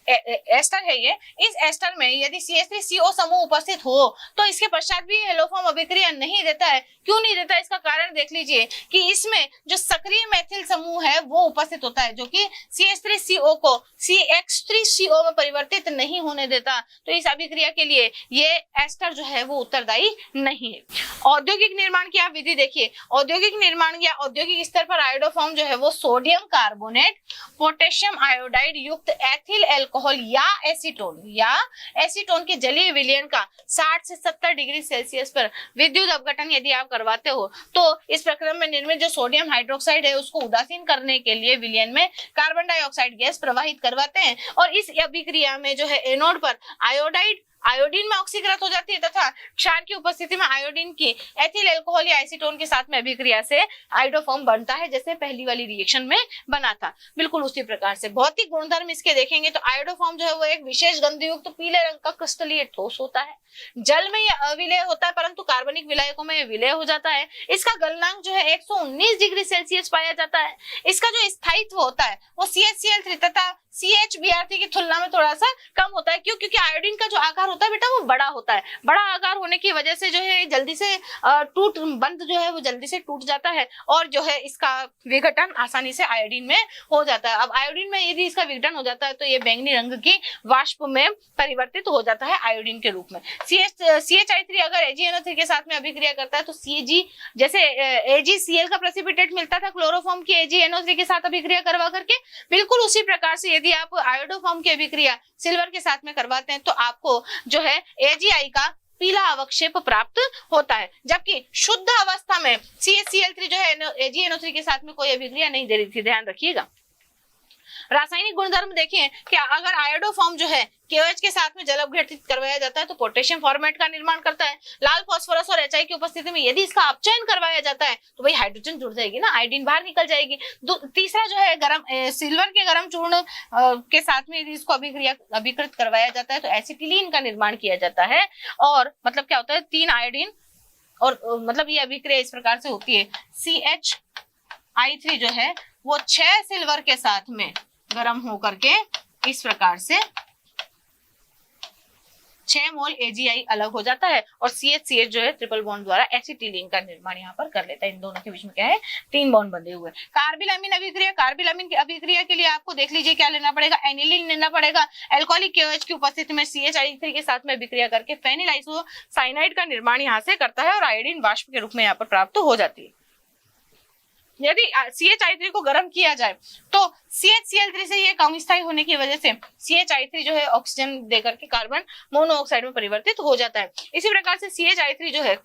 एस्टर है, ये इस एस्टर में यदि CH3CO समूह उपस्थित हो तो इसके पश्चात भी हेलोफॉर्म अभिक्रिया नहीं देता है। क्यों नहीं देता, इसका कारण देख लीजिए कि इसमें जो सक्रिय मेथिल समूह है वो उपस्थित होता है जो कि CH3CO को CH3CO में परिवर्तित नहीं होने देता, तो इस अभिक्रिया के लिए ये एस्टर जो है वो उत्तरदायी नहीं है। औद्योगिक निर्माण की आप विधि देखिए, औद्योगिक निर्माण या औद्योगिक स्तर पर आयोडोफॉर्म जो है वो सोडियम कार्बोनेट, पोटेशियम आयोडाइड युक्त एथिल अल्कोहल या एसीटोन के जलीय विलयन का 60 से 70 डिग्री सेल्सियस पर विद्युत अपघटन यदि आप करवाते हो तो इस प्रक्रिया में निर्मित जो सोडियम हाइड्रोक्साइड है उसको उदासीन करने के लिए विलयन में कार्बन डाइऑक्साइड गैस प्रवाहित करवाते हैं और इस अभिक्रिया में जो है एनोड पर आयोडीन में ऑक्सीकृत हो जाती है तथा क्षार की उपस्थिति में आयोडीन की एथिल अल्कोहल या एसीटोन के साथ में अभिक्रिया से आयोडोफॉर्म बनता है, जैसे पहली वाली रिएक्शन में बना था, बिल्कुल उसी प्रकार से। भौतिक गुणधर्म इसके देखेंगे तो आयोडोफॉर्म जो है वो एक विशेष गंधयुक्त पीले रंग का क्रिस्टलीय ठोस होता है। जल में यह अविलेय होता है परंतु कार्बनिक विलायकों में विलेय हो जाता है। इसका गलनांक जो है 119 डिग्री सेल्सियस पाया जाता है। इसका जो स्थायित्व होता है वो CHCl3 तथा CHBr3 की तुलना में थोड़ा सा कम होता है। क्यों? क्योंकि आयोडीन का जो आकार होता है बेटा वो बड़ा होता है। बड़ा आकार होने की वजह से जो है जल्दी से बंध जो है वो जल्दी से टूट जाता है और जो है इसका विघटन आसानी से आयोडीन में हो जाता है। अब आयोडीन में यदि इसका विघटन हो जाता है तो ये बैंगनी रंग की वाष्प में परिवर्तित हो जाता है आयोडीन के रूप में। CHI3 अगर AgNO3 के साथ में अभिक्रिया करता है तो CAG, जैसे AgCl का प्रेसिपिटेट मिलता था क्लोरोफॉर्म की AgNO3 के साथ अभिक्रिया करवा करके, बिल्कुल उसी प्रकार से यदि आप आयोडोफॉर्म की अभिक्रिया सिल्वर के साथ में करवाते हैं तो आपको जो है AgI का पीला अवक्षेप प्राप्त होता है। जबकि शुद्ध अवस्था में CHCl3 जो है AgNO3 के साथ में कोई अभिक्रिया नहीं दे रही थी, ध्यान रखिएगा। रासायनिक गुणधर्म देखिए कि अगर आयोडोफॉर्म जो है KOH के साथ में जल अपघटित करवाया जाता है तो पोटेशियम फॉर्मेट का निर्माण करता है। लाल फास्फोरस और HI की उपस्थिति में यदि इसका अपचयन करवाया जाता है तो भाई हाइड्रोजन जुड़ जाएगी ना, आयोडीन बाहर निकल जाएगी। तीसरा जो है गरम सिल्वर के गर्म चूर्ण के साथ में यदि इसको अभिकृत करवाया जाता है तो एसिटिलीन का निर्माण किया जाता है। और मतलब क्या होता है, 3 आयोडीन और मतलब ये अभिक्रिया इस प्रकार से होती है, CHI3 जो है वो 6 सिल्वर के साथ में गर्म होकर के इस प्रकार से 6 मोल AgI अलग हो जाता है और CH जो है ट्रिपल बॉन्ड द्वारा एसिटिलीन का निर्माण यहाँ पर कर लेता है। इन दोनों के बीच में क्या है, 3 बॉन्ड बंधे हुए। कार्बिलामीन अभिक्रिया, कार्बिलामीन की अभिक्रिया के लिए आपको देख लीजिए क्या लेना पड़ेगा, एनिलीन लेना पड़ेगा। एल्कोहलिक KOH की उपस्थिति में CHI3 के साथ में अभिक्रिया करके फेनिल आइसोसाइनाइड का निर्माण यहाँ से करता है और आयोडीन वाष्प के रूप में यहाँ पर प्राप्त हो जाती है। यदि CHI3 को गर्म किया जाए तो CHCl3 से ये कम स्थायी होने की वजह से CHI3 जो है ऑक्सीजन देकर के कार्बन मोनोऑक्साइड में परिवर्तित हो जाता है। इसी प्रकार से CHI3 जो है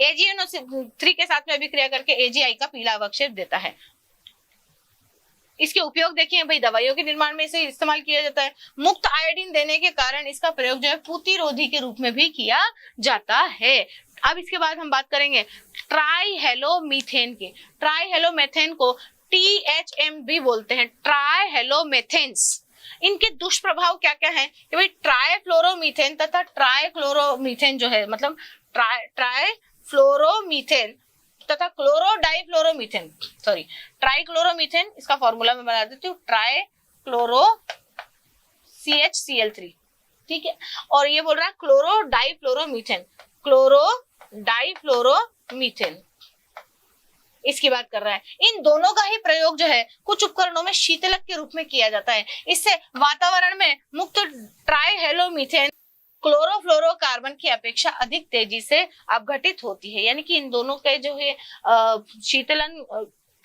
AgNO3 के साथ में अभिक्रिया करके AgI का पीला अवक्षेप देता है। इसके उपयोग देखिए भाई, दवाइयों के निर्माण में इसे इस्तेमाल किया जाता है। मुक्त आयोडीन देने के कारण इसका प्रयोग जो है पूतिरोधी के रूप में भी किया जाता है। अब इसके बाद हम बात करेंगे ट्राइहेलोमीथेन की। ट्राइहेलोमीथेन को THM भी बोलते हैं, ट्राइहेलोमेथेन्स। इनके दुष्प्रभाव क्या क्या हैं कि भाई ट्राइफ्लोरोमीथेन तथा ट्राइक्लोरोमीथेन जो है, मतलब ट्राइफ्लोरोमीथेन तथा क्लोरोडाइफ्लोरोमीथेन, सॉरी ट्राइक्लोरोमीथेन, इसका फॉर्मूला मैं बता देती हूँ, ट्राइक्लोरो CHCl3, ठीक है। और ये बोल रहा है क्लोरोडाइफ्लोरोमीथेन, क्लोरोडाइफ्लोरोमीथेन इसकी बात कर रहा है। इन दोनों का ही प्रयोग जो है कुछ उपकरणों में शीतलक के रूप में किया जाता है। इससे वातावरण में मुक्त ट्राइहेलोमीथेन क्लोरोफ्लोरोकार्बन की अपेक्षा अधिक तेजी से अपघटित होती है। यानी कि इन दोनों के जो है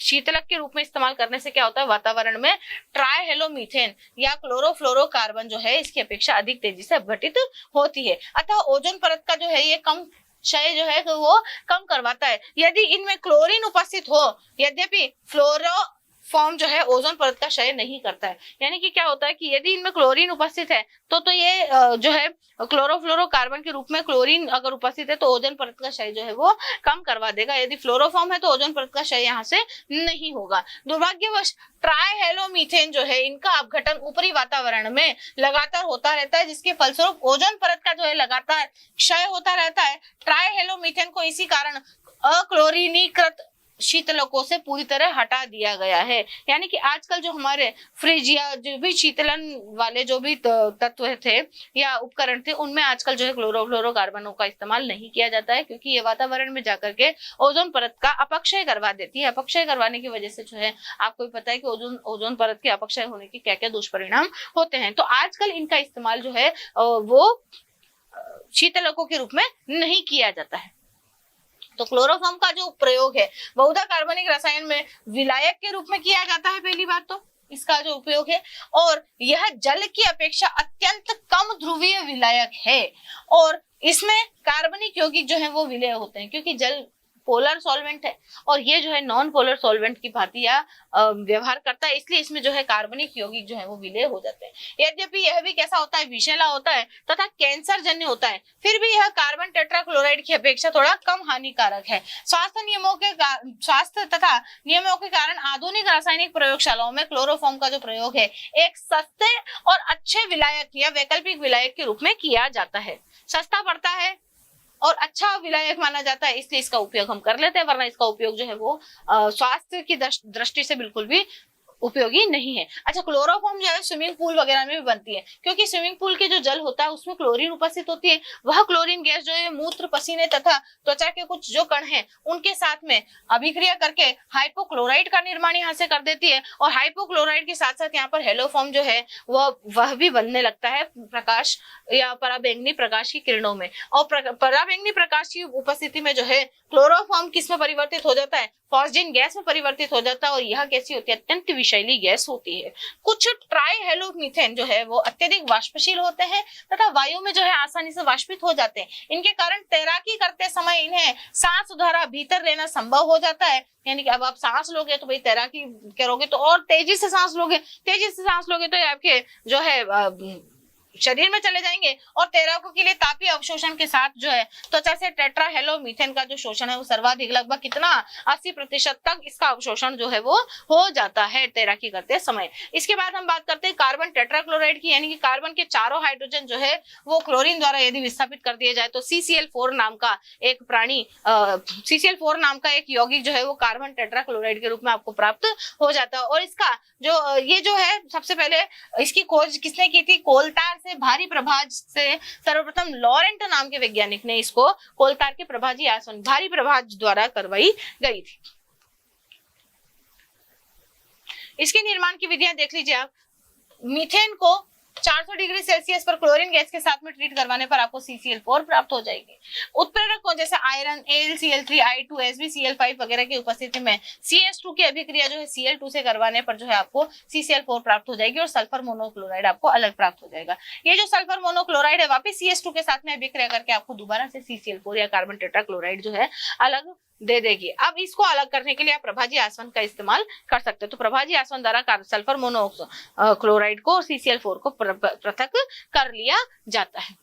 शीतलक के रूप में इस्तेमाल करने से क्या होता है, वातावरण में ट्राइहेलोमीथेन या क्लोरोफ्लोरोकार्बन जो है इसकी अपेक्षा अधिक तेजी से अपघटित होती है। अतः ओजोन परत का जो है ये कम क्षय जो है तो वो कम करवाता है। यदि इनमें क्लोरीन उपस्थित हो, यद्यपि फ्लोरोफॉर्म जो है ओजोन परत का क्षय नहीं करता है। यानी कि क्या होता है कि यदि इनमें क्लोरीन उपस्थित है तो ये जो है क्लोरोफ्लोरोकार्बन के रूप में क्लोरीन अगर उपस्थित है तो ओजोन परत का क्षय जो है वो कम करवा देगा। यदि फ्लोरोफॉर्म है तो ओजोन परत का क्षय यहाँ से नहीं होगा। दुर्भाग्यवश ट्राइहेलोमीथेन जो है इनका अपघटन ऊपरी वातावरण में लगातार होता रहता है, जिसके फलस्वरूप ओजोन परत का जो है लगातार क्षय होता रहता है। ट्राइहेलोमीथेन को इसी कारण अक्लोरीनीकृत शीतलकों से पूरी तरह हटा दिया गया है। यानी कि आजकल जो हमारे फ्रिज या जो भी शीतलन वाले जो भी तत्व थे या उपकरण थे उनमें आजकल जो है क्लोरोफ्लोरोकार्बनों का इस्तेमाल नहीं किया जाता है, क्योंकि ये वातावरण में जाकर के ओजोन परत का अपक्षय करवा देती है। अपक्षय करवाने की वजह से जो है आपको भी पता है कि ओजोन परत के अपक्षय होने के क्या क्या दुष्परिणाम होते हैं। तो आजकल इनका इस्तेमाल जो है वो शीतलकों के रूप में नहीं किया जाता है। तो क्लोरोफॉर्म का जो प्रयोग है बहुधा कार्बनिक रसायन में विलायक के रूप में किया जाता है। पहली बात तो इसका जो उपयोग है, और यह जल की अपेक्षा अत्यंत कम ध्रुवीय विलायक है और इसमें कार्बनिक यौगिक जो है वो विलय होते हैं, क्योंकि जल पोलर सॉल्वेंट है और ये जो है नॉन पोलर सॉल्वेंट की भांति या व्यवहार करता है, इसलिए इसमें जो है कार्बनिक यौगिक जो है वो विलय हो जाते हैं। यद्यपि यह भी कैसा होता है, विषैला होता है तथा कैंसर जन्य होता है, फिर भी यह कार्बन टेट्राक्लोराइड की अपेक्षा थोड़ा कम हानिकारक है। स्वास्थ्य तथा नियमों के कारण आधुनिक रासायनिक प्रयोगशालाओं में क्लोरोफॉर्म का जो प्रयोग है एक सस्ते और अच्छे विलायक या वैकल्पिक विलायक के रूप में किया जाता है। सस्ता पड़ता है और अच्छा विलायक माना जाता है, इसलिए इसका उपयोग हम कर लेते हैं, वरना इसका उपयोग जो है वो स्वास्थ्य की दृष्टि से बिल्कुल भी उपयोगी नहीं है। अच्छा, क्लोरोफॉर्म जो है स्विमिंग पूल वगैरह में भी बनती है, क्योंकि स्विमिंग पूल के जो जल होता है उसमें क्लोरीन उपस्थित होती है। वह क्लोरीन गैस जो है मूत्र, पसीने तथा त्वचा के कुछ जो कण हैं उनके साथ में अभिक्रिया करके हाइपोक्लोराइड का निर्माण यहाँ से कर देती है, और हाइपोक्लोराइड के साथ साथ यहाँ पर हेलोफॉर्म जो है वह भी बनने लगता है प्रकाश या पराबैंगनी प्रकाश की किरणों में। और पराबैंगनी प्रकाश की उपस्थिति में जो है क्लोरोफॉर्म किस में परिवर्तित हो जाता है, फॉस्जिन गैस में परिवर्तित हो जाता है और यह कैसी होती है, अत्यंत विषैली गैस होती है। कुछ ट्राइहेलोमीथेन जो है वो अत्यधिक वाष्पशील होते हैं तथा वायु में जो है आसानी से वाष्पित हो जाते हैं। इनके कारण तैराकी करते समय इन्हें सांस द्वारा भीतर लेना संभव हो जाता है। यानी कि अब आप सांस लोगे तो भाई तैराकी करोगे तो और तेजी से सांस लोगे, तेजी से सांस लोगे तो आपके जो है शरीर में चले जाएंगे और तैराकों के लिए तापीय अवशोषण के साथ जो है त्वचा से टेट्राहेलोमीथेन का जो शोषण है वो सर्वाधिक लगभग कितना 80% तक इसका अवशोषण जो है वो हो जाता है तैराकी करते समय। इसके बाद हम बात करते हैं कार्बन टेट्राक्लोराइड की, यानी कि कार्बन के चारों हाइड्रोजन जो है वो क्लोरीन द्वारा यदि विस्थापित कर दिए जाए तो CCl4 नाम का एक प्राणी CCl4 नाम का एक यौगिक जो है वो कार्बन टेट्राक्लोराइड के रूप में आपको प्राप्त हो जाता है। और इसका जो ये जो है सबसे पहले इसकी खोज किसने की थी, कोलतार से भारी प्रभाज से सर्वप्रथम लॉरेंट नाम के वैज्ञानिक ने इसको कोलतार के प्रभाजी आसवन भारी प्रभाज द्वारा करवाई गई थी। इसके निर्माण की विधियां देख लीजिए आप। मीथेन को 400 डिग्री सेल्सियस पर क्लोरीन गैस के साथ में ट्रीट करवाने पर आपको CCl4 प्राप्त हो जाएगी। उत्प्रेरकों जैसे आयरन AlCl3 I2 SbCl5 वगैरह की उपस्थिति में CS2 की अभिक्रिया जो है Cl2 से करवाने पर जो है आपको CCl4 प्राप्त हो जाएगी और सल्फर मोनोक्लोराइड आपको अलग प्राप्त हो जाएगा। ये जो सल्फर मोनोक्लोराइड है वापस CS2 के साथ में अभिक्रिया करके आपको दोबारा से CCl4 या कार्बन टेट्राक्लोराइड जो है अलग दे देगी। अब इसको अलग करने के लिए आप प्रभाजी आसवन का इस्तेमाल कर सकते हो। तो प्रभाजी आसवन द्वारा सल्फर मोनोक्लोराइड को और CCl4 को पृथक कर लिया जाता है।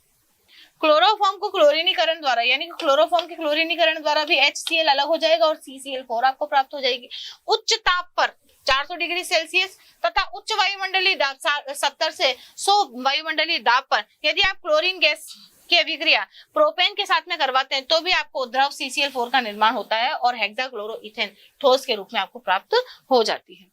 क्लोरोफॉर्म को क्लोरीनीकरण द्वारा, यानी कि क्लोरोफॉर्म के क्लोरीनीकरण द्वारा भी HCl अलग हो जाएगा और CCl4 आपको प्राप्त हो जाएगी। उच्च ताप पर 400 डिग्री सेल्सियस तथा उच्च वायुमंडलीय दाब 70 से 100 वायुमंडलीय दाब पर यदि आप क्लोरीन गैस की अभिक्रिया प्रोपेन के साथ में करवाते हैं तो भी आपको द्रव CCl4 का निर्माण होता है और हेक्साक्लोरोइथेन ठोस के रूप में आपको प्राप्त हो जाती है।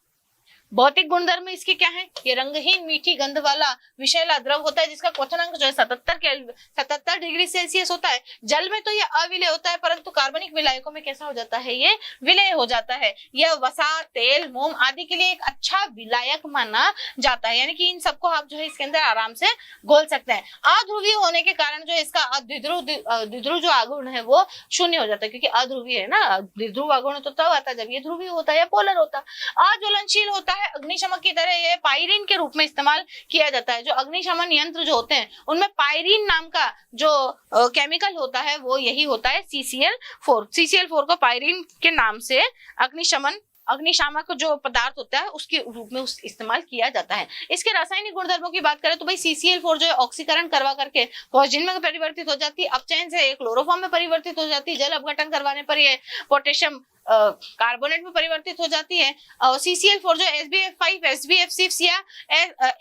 भौतिक गुणधर्म इसके क्या है, ये रंगहीन मीठी गंध वाला विषैला द्रव होता है जिसका क्वथनांक जो है 77 डिग्री सेल्सियस होता है। जल में तो ये अविलेय होता है परंतु कार्बनिक विलायकों में कैसा हो जाता है, ये विलेय हो जाता है। यह वसा, तेल, मोम आदि के लिए एक अच्छा विलायक माना जाता है, यानी कि इन सबको आप जो है इसके अंदर आराम से घोल सकते हैं। अध्रुवीय होने के कारण जो इसका द्विध्रुव जो आघूर्ण है वो शून्य हो जाता है, क्योंकि अध्रुवीय है ना। द्विध्रुव आघूर्ण तो तब आता है जब ये ध्रुवीय होता है या पोलर होता है। अज्वलनशील होता है, अग्निशमन की तरह ये पायरीन के रूप में इस्तेमाल किया जाता है। जो अग्निशमन यंत्र जो होते हैं उनमें पायरीन नाम का जो केमिकल होता है वो यही होता है CCl4 को पायरीन के नाम से अग्निशामक जो पदार्थ होता है उसके रूप में इस्तेमाल किया जाता है। इसके रासायनिक गुणधर्मों की बात करें तो भाई CCl4 जो है ऑक्सीकरण करवा करके फॉस्जिन में परिवर्तित हो जाती है, अपचयन से क्लोरोफॉर्म में परिवर्तित हो जाती है, जल अपघटन करवाने पर ये पोटेशियम कार्बोनेट में परिवर्तित हो जाती है। और CCl4 जो SbF5 SbF6 या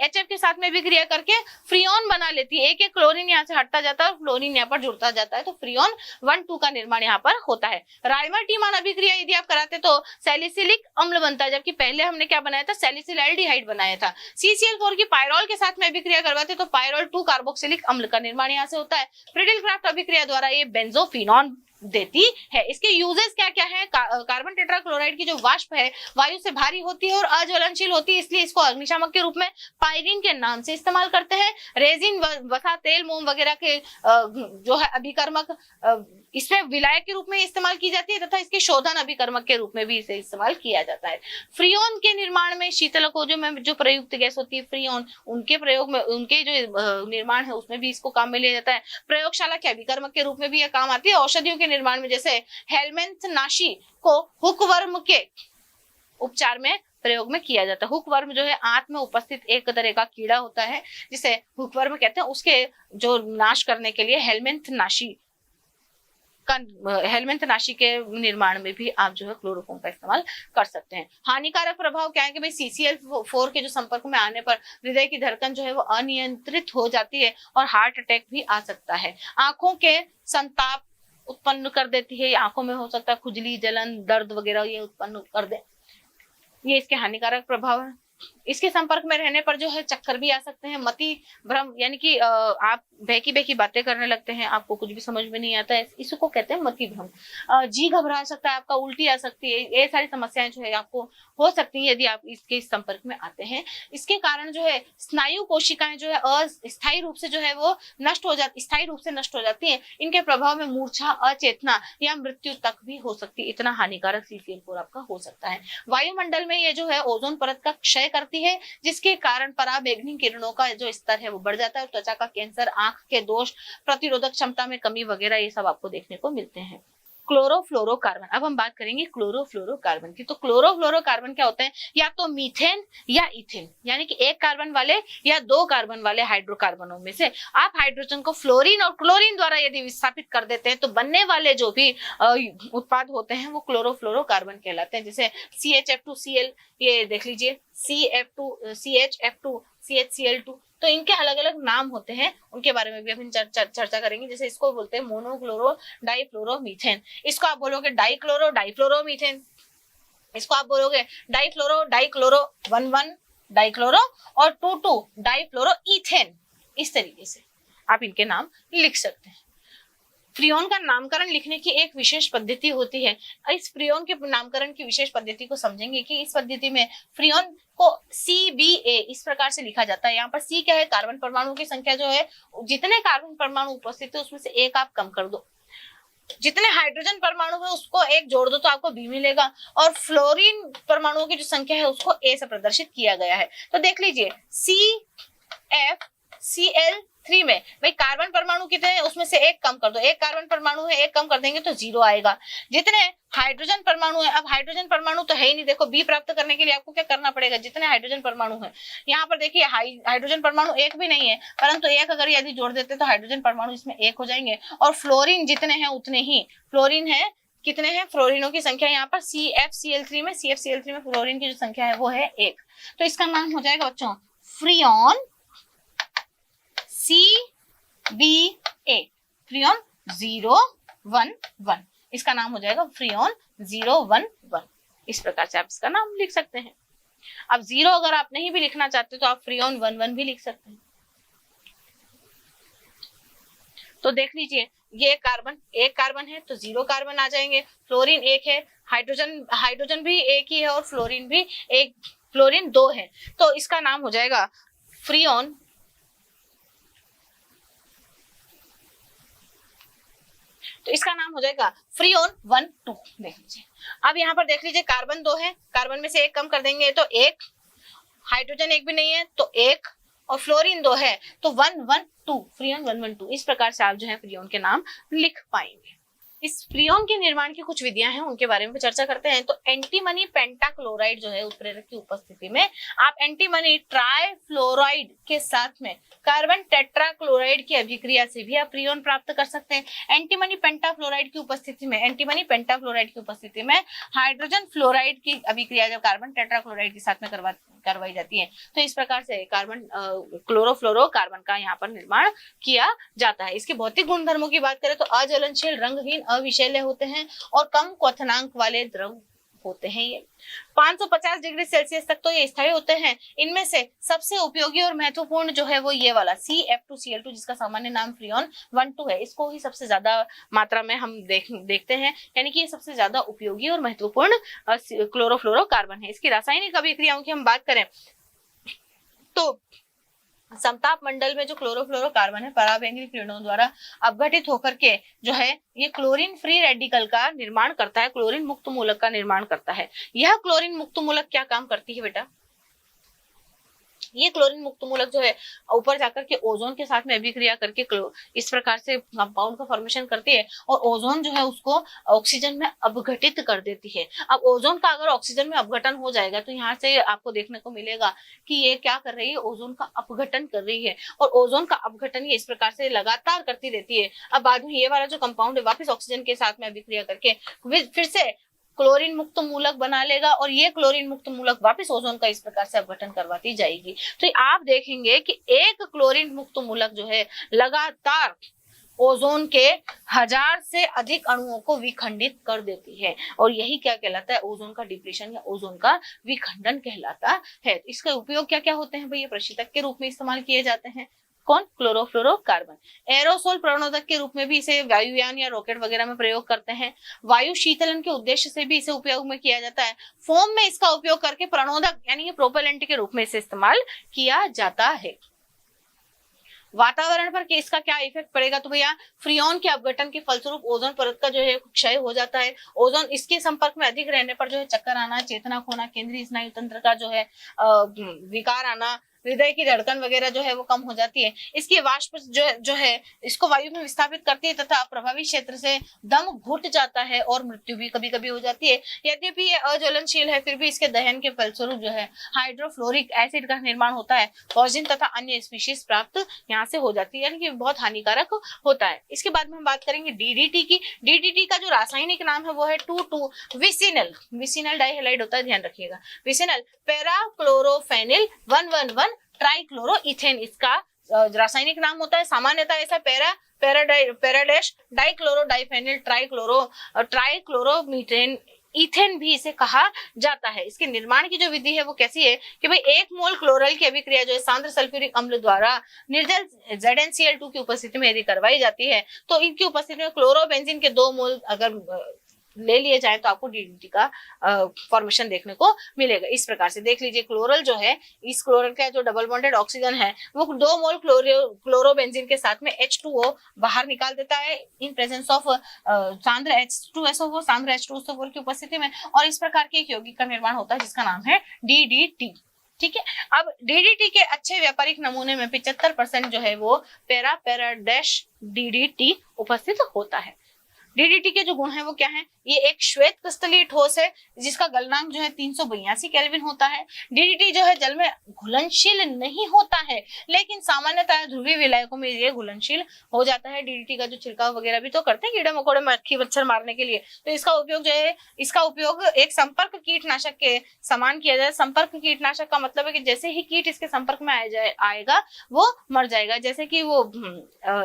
HF के साथ में भी क्रिया करके फ्रियोन बना लेती है। एक एक क्लोरीन यहाँ से हटता जाता है और फ्लोरीन यहाँ पर जुड़ता जाता है, तो फ्रियोन 1,2 का निर्माण यहाँ पर होता है। राइमर टीमान अभिक्रिया यदि आप कराते तो सैलिसिलिक अम्ल बनता है, जबकि पहले हमने क्या बनाया था, सैलिसिलएल्डिहाइड बनाया था। CCl4 की पायरोल के साथ में अभिक्रिया करवाते तो पायरोल 2 कार्बोक्सिलिक अम्ल का निर्माण यहाँ से होता है। फ्रीडल-क्राफ्ट अभिक्रिया द्वारा ये बेंजोफिनॉन देती है। इसके यूजेस क्या क्या है, कार्बन टेट्राक्लोराइड की जो वाष्प है वायु से भारी होती है और अज्वलनशील होती है, इसलिए इसको अग्निशामक के रूप में पायरीन के नाम से इस्तेमाल करते हैं। रेजिन, वसा, तेल, मोम वगैरह के जो है अभिकर्मक इसमें विलायक के रूप में इस्तेमाल की जाती है तथा इसके शोधन अभिकर्मक के रूप में भी इसे इस्तेमाल किया जाता है। फ्रियोन के निर्माण में शीतलकों में जो प्रयुक्त गैस होती है फ्रियोन, उनके प्रयोग में उनके जो निर्माण है उसमें भी इसको काम में लिया जाता है। प्रयोगशाला के अभिकर्मक के रूप में भी यह काम आती है। औषधियों के निर्माण में जैसे हेलमेंथनाशी को हुकवर्म के उपचार में प्रयोग में किया जाता है। हुकवर्म जो है आंत में उपस्थित एक तरह का कीड़ा होता है जिसे हुकवर्म कहते हैं, उसके जो नाश करने के लिए हेलमेंथनाशी के निर्माण में भी आप जो है क्लोरोफॉर्म का इस्तेमाल कर सकते हैं। हानिकारक प्रभाव क्या है कि भाई CCl4 के जो संपर्क में आने पर हृदय की धड़कन जो है वो अनियंत्रित हो जाती है और हार्ट अटैक भी आ सकता है। आंखों के संताप उत्पन्न कर देती है, आंखों में हो सकता है खुजली, जलन, दर्द वगैरह ये उत्पन्न कर दे, ये इसके हानिकारक प्रभाव है। इसके संपर्क में रहने पर जो है चक्कर भी आ सकते हैं, मति भ्रम, यानी कि आप बहकी बहकी बातें करने लगते हैं, आपको कुछ भी समझ में नहीं आता है, इसको कहते हैं मति भ्रम। जी घबरा सकता है आपका, उल्टी आ सकती है, ये सारी समस्याएं जो है आपको हो सकती है यदि आप इसके संपर्क में आते हैं। इसके कारण जो है स्नायु कोशिकाएं जो है अस्थायी रूप से जो है वो स्थायी रूप से नष्ट हो जाती है। इनके प्रभाव में मूर्छा, अचेतना या मृत्यु तक भी हो सकती है। इतना हानिकारक CCl4 आपका हो सकता है। वायुमंडल में ये जो है ओजोन परत का क्षय करती है, जिसके कारण पराबैंगनी किरणों का जो स्तर है वो बढ़ जाता है। त्वचा का कैंसर, आंख के दोष, प्रतिरोधक क्षमता में कमी वगैरह ये सब आपको देखने को मिलते हैं। क्लोरोफ्लोरोकार्बन, अब हम बात करेंगे क्लोरोफ्लोरोकार्बन की। तो क्लोरोफ्लोरोकार्बन क्या होते हैं? या तो मीथेन या इथेन, यानी कि एक कार्बन वाले या दो कार्बन वाले हाइड्रोकार्बनों में से आप हाइड्रोजन को फ्लोरीन और क्लोरीन द्वारा यदि विस्थापित कर देते हैं तो बनने वाले जो भी उत्पाद होते हैं वो क्लोरोफ्लोरोकार्बन कहलाते हैं। जैसे CHF2Cl, ये देख लीजिए, CF2CHF2 CHCl2, तो इनके अलग अलग नाम होते हैं, उनके बारे में भी हम चर्चा करेंगे। जैसे इसको बोलते हैं मोनोक्लोरो डाइफ्लोरोमीथेन, इसको आप बोलोगे डाइक्लोरो डाइफ्लोरोमीथेन, इसको आप बोलोगे डाइक्लोरो डाइक्लोरो 1,1 डाइक्लोरो और 2,2 डाइफ्लोरो इथेन। इस तरीके से आप इनके नाम लिख सकते हैं। फ्रियोन का नामकरण लिखने की एक विशेष पद्धति होती है। इस फ्रियोन के नामकरण की विशेष पद्धति को समझेंगे कि इस पद्धति में फ्रियोन को CBA इस प्रकार से लिखा जाता है। यहाँ पर C क्या है? कार्बन परमाणु की संख्या जो है, जितने कार्बन परमाणु उपस्थित है उसमें से एक आप कम कर दो, जितने हाइड्रोजन परमाणु है उसको एक जोड़ दो तो आपको B मिलेगा, और फ्लोरीन परमाणुओं की जो संख्या है उसको A से प्रदर्शित किया गया है। तो देख लीजिए CFCl3 में भाई कार्बन परमाणु कितने हैं उसमें से एक कम कर दो, एक कार्बन परमाणु है, एक कम कर देंगे तो 0 आएगा। जितने हाइड्रोजन परमाणु है, अब हाइड्रोजन परमाणु तो है ही नहीं, देखो B प्राप्त करने के लिए आपको क्या करना पड़ेगा? जितने हाइड्रोजन परमाणु है, यहाँ पर देखिए हाइड्रोजन परमाणु एक भी नहीं है, परंतु एक अगर यदि जोड़ देते तो हाइड्रोजन परमाणु इसमें एक हो जाएंगे, और फ्लोरीन जितने हैं उतने ही, फ्लोरीन है कितने हैं? फ्लोरीनों की संख्या यहाँ पर CFCl3 में फ्लोरीन की जो संख्या है वो है 1। तो इसका नाम हो जाएगा बच्चों फ्रियोन CBA, फ्रियोन 011, इसका नाम हो जाएगा फ्रियोन 011। इस प्रकार से आप इसका नाम लिख सकते हैं। अब 0 अगर आप नहीं भी लिखना चाहते तो आप फ्रियोन 11 भी लिख सकते हैं। तो देख लीजिए, ये एक कार्बन है तो 0 कार्बन आ जाएंगे, फ्लोरीन 1 है, हाइड्रोजन भी एक ही है और फ्लोरीन भी एक, फ्लोरीन 2 है, तो इसका नाम हो जाएगा फ्रियोन 12। देख लीजिए, अब यहाँ पर देख लीजिए कार्बन 2 है, कार्बन में से एक कम कर देंगे तो 1, हाइड्रोजन एक भी नहीं है तो 1, और फ्लोरीन 2 है तो 112, फ्रियोन 112। इस प्रकार से आप जो है फ्रियोन के नाम लिख पाएंगे। इस फ्रियोन के निर्माण की कुछ विधियां हैं, उनके बारे में चर्चा करते हैं। तो एंटीमनी पेंटाक्लोराइड जो है उत्प्रेरक की उपस्थिति में आप एंटीमनी ट्राइफ्लोराइड के साथ में कार्बन टेट्राक्लोराइड की अभिक्रिया से भी आप फ्रियोन प्राप्त कर सकते हैं। एंटीमनी पेंटाफ्लोराइड की उपस्थिति में हाइड्रोजन फ्लोराइड की अभिक्रिया जब कार्बन टेट्राक्लोराइड के साथ में करवाई जाती है तो इस प्रकार से कार्बन क्लोरोफ्लोरोकार्बन का यहाँ पर निर्माण किया जाता है। इसके भौतिक गुणधर्मों की बात करें तो अज्वलनशील, रंगहीन, अविषैले होते हैं और कम क्वथनांक वाले द्रव होते हैं। ये 550 डिग्री सेल्सियस तक तो ये स्थायी होते हैं। इनमें से सबसे उपयोगी और महत्वपूर्ण जो है वो ये वाला CF2Cl2, जिसका सामान्य नाम फ्रियोन 12 है, इसको ही सबसे ज्यादा मात्रा में हम देखते हैं, यानी कि ये सबसे ज्यादा उपयोगी और महत्वपूर्ण क्लोरोफ्लोरोकार्बन है। इसकी रासायनिक अभिक्रियाओं की हम बात करें तो समताप मंडल में जो क्लोरोफ्लोरोकार्बन है पराबैंगनी किरणों द्वारा अपघटित होकर के जो है ये क्लोरीन फ्री रेडिकल का निर्माण करता है, क्लोरीन मुक्त मूलक का निर्माण करता है। यह क्लोरीन मुक्त मूलक क्या काम करती है बेटा? ये क्लोरीन मुक्त मूलक जो है ऊपर जाकर के ओजोन के साथ में अभिक्रिया करके इस प्रकार से कंपाउंड का फॉर्मेशन करती है और ओजोन जो है उसको ऑक्सीजन में अपघटित कर देती है। अब ओजोन का अगर ऑक्सीजन में अपघटन हो जाएगा तो यहाँ से आपको देखने को मिलेगा कि ये क्या कर रही है, ओजोन का अपघटन कर रही है, और ओजोन का अपघटन ये इस प्रकार से लगातार करती रहती है। अब बाद में ये वाला जो कंपाउंड है वापिस ऑक्सीजन के साथ में अभिक्रिया करके फिर से क्लोरीन मुक्त मूलक बना लेगा और ये क्लोरीन मुक्त मूलक वापस ओजोन का इस प्रकार से अपघटन करवाती जाएगी। तो आप देखेंगे कि एक क्लोरीन मुक्त मूलक जो है लगातार ओजोन के 1000 से अधिक अणुओं को विखंडित कर देती है, और यही क्या कहलाता है, ओजोन का डिप्लीशन या ओजोन का विखंडन कहलाता है। इसके उपयोग क्या क्या होते हैं भैया, प्रशीतक के रूप में इस्तेमाल किए जाते हैं। कौन, क्लोरोफ्लोरोकार्बन। एरोसोल प्रणोदक के रूप में भी इसे वायुयान या रॉकेट वगैरह में प्रयोग करते हैं। वायु शीतलन के उद्देश्य से भी इसे उपयोग में किया जाता है। फोम में इसका उपयोग करके प्रणोदक यानी प्रोपेलेंट के रूप में इसे इस्तेमाल किया जाता है। वातावरण पर इसका क्या इफेक्ट पड़ेगा, तो भैया फ्रियोन के अपघटन के फलस्वरूप ओजोन परत का जो है क्षय हो जाता है। ओजोन इसके संपर्क में अधिक रहने पर जो है चक्कर आना, चेतना खोना, केंद्रीय स्नायु तंत्र का जो है विकार आना, हृदय की धड़कन वगैरह जो है वो कम हो जाती है। इसकी वाष्प जो है इसको वायु में विस्थापित करती है तथा प्रभावी क्षेत्र से दम घुट जाता है और मृत्यु भी कभी कभी हो जाती है। यद्यपि ये अज्वलनशील है, फिर भी इसके दहन के फलस्वरूप जो है हाइड्रोफ्लोरिक एसिड का निर्माण होता है। पॉइजन तथा अन्य स्पीशीज प्राप्त यहाँ से हो जाती है, यानी कि बहुत हानिकारक होता है। इसके बाद में हम बात करेंगे डीडीटी की। डीडीटी का जो रासायनिक नाम है वो है 2,2 विसिनल, विसिनल डाइहैलाइड होता है, ध्यान रखिएगा। विसिनल पैरा क्लोरोफेनिल 1,1,1 ट्राइक्लोरोइथेन इसका रासायनिक नाम होता है। सामान्यतः ऐसा पैराडैश डाइक्लोरो डाइफेनिल ट्राइक्लोरोमीथेन इथेन भी इसे कहा जाता है। इसके निर्माण की जो विधि है वो कैसी है कि भाई 1 मोल क्लोरल की अभिक्रिया जो है सांद्र सल्फ्यूरिक अम्ल द्वारा निर्जल ZnCl2 की उपस्थिति में यदि करवाई जाती है तो इनकी उपस्थिति में क्लोरोबेंजीन के 2 मोल अगर ले लिए जाए तो आपको डीडीटी का फॉर्मेशन देखने को मिलेगा। इस प्रकार से देख लीजिए, क्लोरल जो है, इस क्लोरल का जो डबल बॉन्डेड ऑक्सीजन है वो 2 मोल क्लोरोबेंजीन के साथ में H2O बाहर निकाल देता है in presence of सांद्र H2SO4 सांद्र H2SO4 की उपस्थिति में, और इस प्रकार के एक यौगिक का निर्माण होता है जिसका नाम है डीडीटी। ठीक है, अब डीडीटी के अच्छे व्यापारिक नमूने में 75% जो है वो पैराडैश डीडीटी उपस्थित होता है। डीडीटी के जो गुण है वो क्या है, ये एक श्वेत क्रिस्टलीय ठोस है जिसका गलनांक जो है 382 केल्विन होता है। डीडीटी जो है जल में घुलनशील नहीं होता है, लेकिन सामान्यतः ध्रुवीय विलायकों में ये घुलनशील हो जाता है। डीडीटी का जो छिड़काव वगैरह भी तो करते हैं कीड़े मकोड़े मक्खी मच्छर मारने के लिए, तो इसका उपयोग जो है, इसका उपयोग एक संपर्क कीटनाशक के समान किया जाए। संपर्क कीटनाशक का मतलब है कि जैसे ही कीट इसके संपर्क में आएगा वो मर जाएगा। जैसे कि वो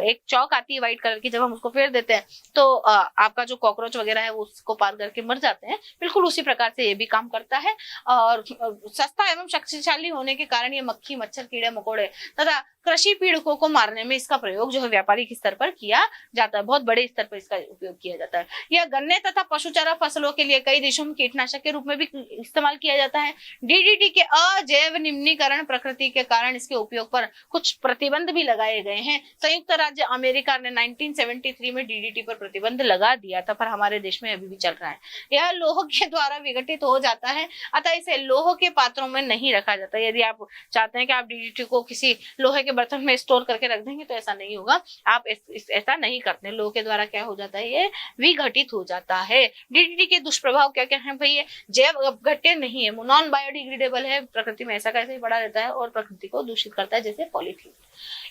एक चौक आती है व्हाइट कलर की, जब हम उसको फेर देते हैं तो आपका जो कॉकरोच वगैरह है वो उसको पार करके मर जाते हैं, बिल्कुल उसी प्रकार से ये भी काम करता है। और सस्ता एवं शक्तिशाली होने के कारण ये मक्खी मच्छर कीड़े मकोड़े तथा कृषि पीड़कों को मारने में इसका प्रयोग जो है व्यापारिक स्तर पर किया जाता है, बहुत बड़े स्तर पर इसका उपयोग किया जाता है। यह गन्ने तथा पशुचारा फसलों के लिए कई देशों में कीटनाशक के रूप में भी इस्तेमाल किया जाता है। डीडीटी के अजैव निम्नीकरण प्रकृति के कारण इसके उपयोग पर कुछ प्रतिबंध भी लगाए गए हैं। संयुक्त राज्य अमेरिका ने 1973 में डीडीटी पर प्रतिबंध लगा दिया था, पर हमारे देश में अभी भी चल रहा है। यह लोह के द्वारा विघटित हो जाता है, अतः इसे लोह के पात्रों में नहीं रखा जाता। यदि आप चाहते हैं कि आप डीडीटी को किसी लोहे के बर्तन में स्टोर करके रख देंगे तो ऐसा नहीं होगा, आप ऐसा नहीं करते। लोह के द्वारा क्या हो जाता है, ये विघटित हो जाता है। डीडीटी के दुष्प्रभाव क्या क्या है भाई, ये जैव अपघट्य नहीं है, नॉन बायोडिग्रेडेबल है, प्रकृति में ऐसा कैसे ही पड़ा रहता है और प्रकृति को दूषित करता है, जैसे पॉलीथीन।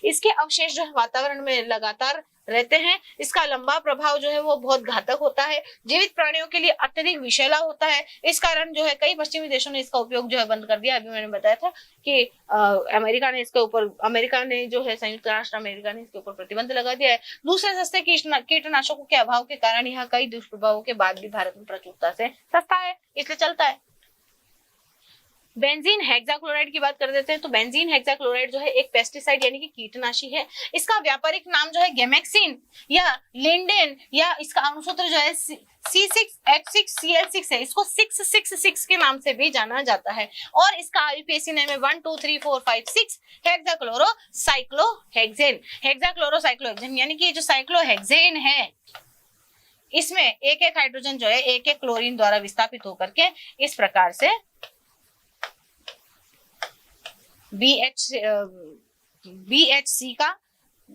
इसके अवशेष जो है वातावरण में लगातार रहते हैं। इसका लंबा प्रभाव जो है वो बहुत घातक होता है, जीवित प्राणियों के लिए अत्यधिक विषैला होता है। इस कारण जो है कई पश्चिमी देशों ने इसका उपयोग जो है बंद कर दिया। अभी मैंने बताया था कि अमेरिका ने जो है, संयुक्त राष्ट्र अमेरिका ने इसके ऊपर प्रतिबंध लगा दिया है। दूसरे सस्ते कीटनाशकों के अभाव के कारण यह कई दुष्प्रभावों के बाद भी भारत में प्रचुरता से सस्ता है, इसलिए चलता है। बेंजीन हेक्साक्लोराइड की बात कर देते हैं, तो बेंजीन हेक्साक्लोराइड जो है एक पेस्टिसाइड यानी कि कीटनाशी है। इसका व्यापारिक नाम जो है गैमेक्सिन या लिंडेन, या इसका अणुसूत्र जो है C6H6Cl6 है। इसको 666 के नाम से भी जाना जाता है, और इसका आईयूपीएसी नेम है 1 2 3 4 5 6 हेक्साक्लोरोसाइक्लोहेक्सेन। हेक्साक्लोरोसाइक्लोहेक्सेन यानी कि जो साइक्लोहेक्सेन है इसमें एक एक हाइड्रोजन जो है एक एक क्लोरीन द्वारा विस्थापित होकर के इस प्रकार से BHC का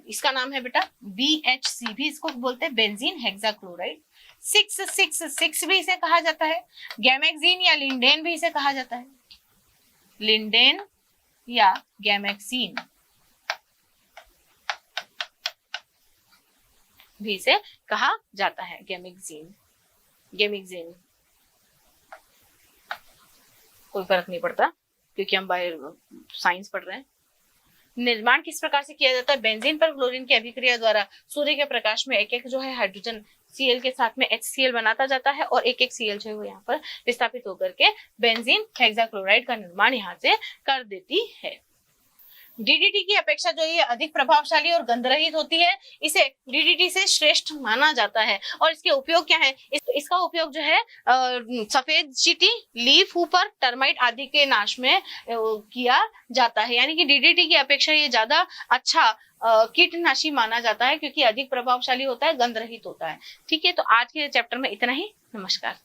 इसका नाम है बेटा BHC, भी इसको बोलते हैं बेंजीन हेक्साक्लोराइड। 666 भी इसे कहा जाता है। गैमेक्सिन या लिंडेन भी इसे कहा जाता है, लिंडेन या गैमेक्सिन भी इसे कहा जाता है। गैमेक्सिन कोई फर्क नहीं पड़ता क्योंकि हम बायो साइंस पढ़ रहे हैं। निर्माण किस प्रकार से किया जाता है? बेंजीन पर क्लोरीन की अभिक्रिया द्वारा सूर्य के प्रकाश में एक एक जो है हाइड्रोजन Cl के साथ में HCl बनाता जाता है और एक एक Cl जो है वो यहाँ पर विस्थापित होकर के बेंजीन हेक्साक्लोराइड का निर्माण यहाँ से कर देती है। DDT की अपेक्षा जो ये अधिक प्रभावशाली और गंधरहित होती है, इसे DDT से श्रेष्ठ माना जाता है। और इसके उपयोग क्या है? इसका उपयोग जो है सफेद चींटी, लीफ हुपर, टर्माइट आदि के नाश में किया जाता है। यानी कि DDT की अपेक्षा ये ज्यादा अच्छा कीटनाशी माना जाता है, क्योंकि अधिक प्रभावशाली होता है, गंधरहित होता है। ठीक है, तो आज के चैप्टर में इतना ही। नमस्कार।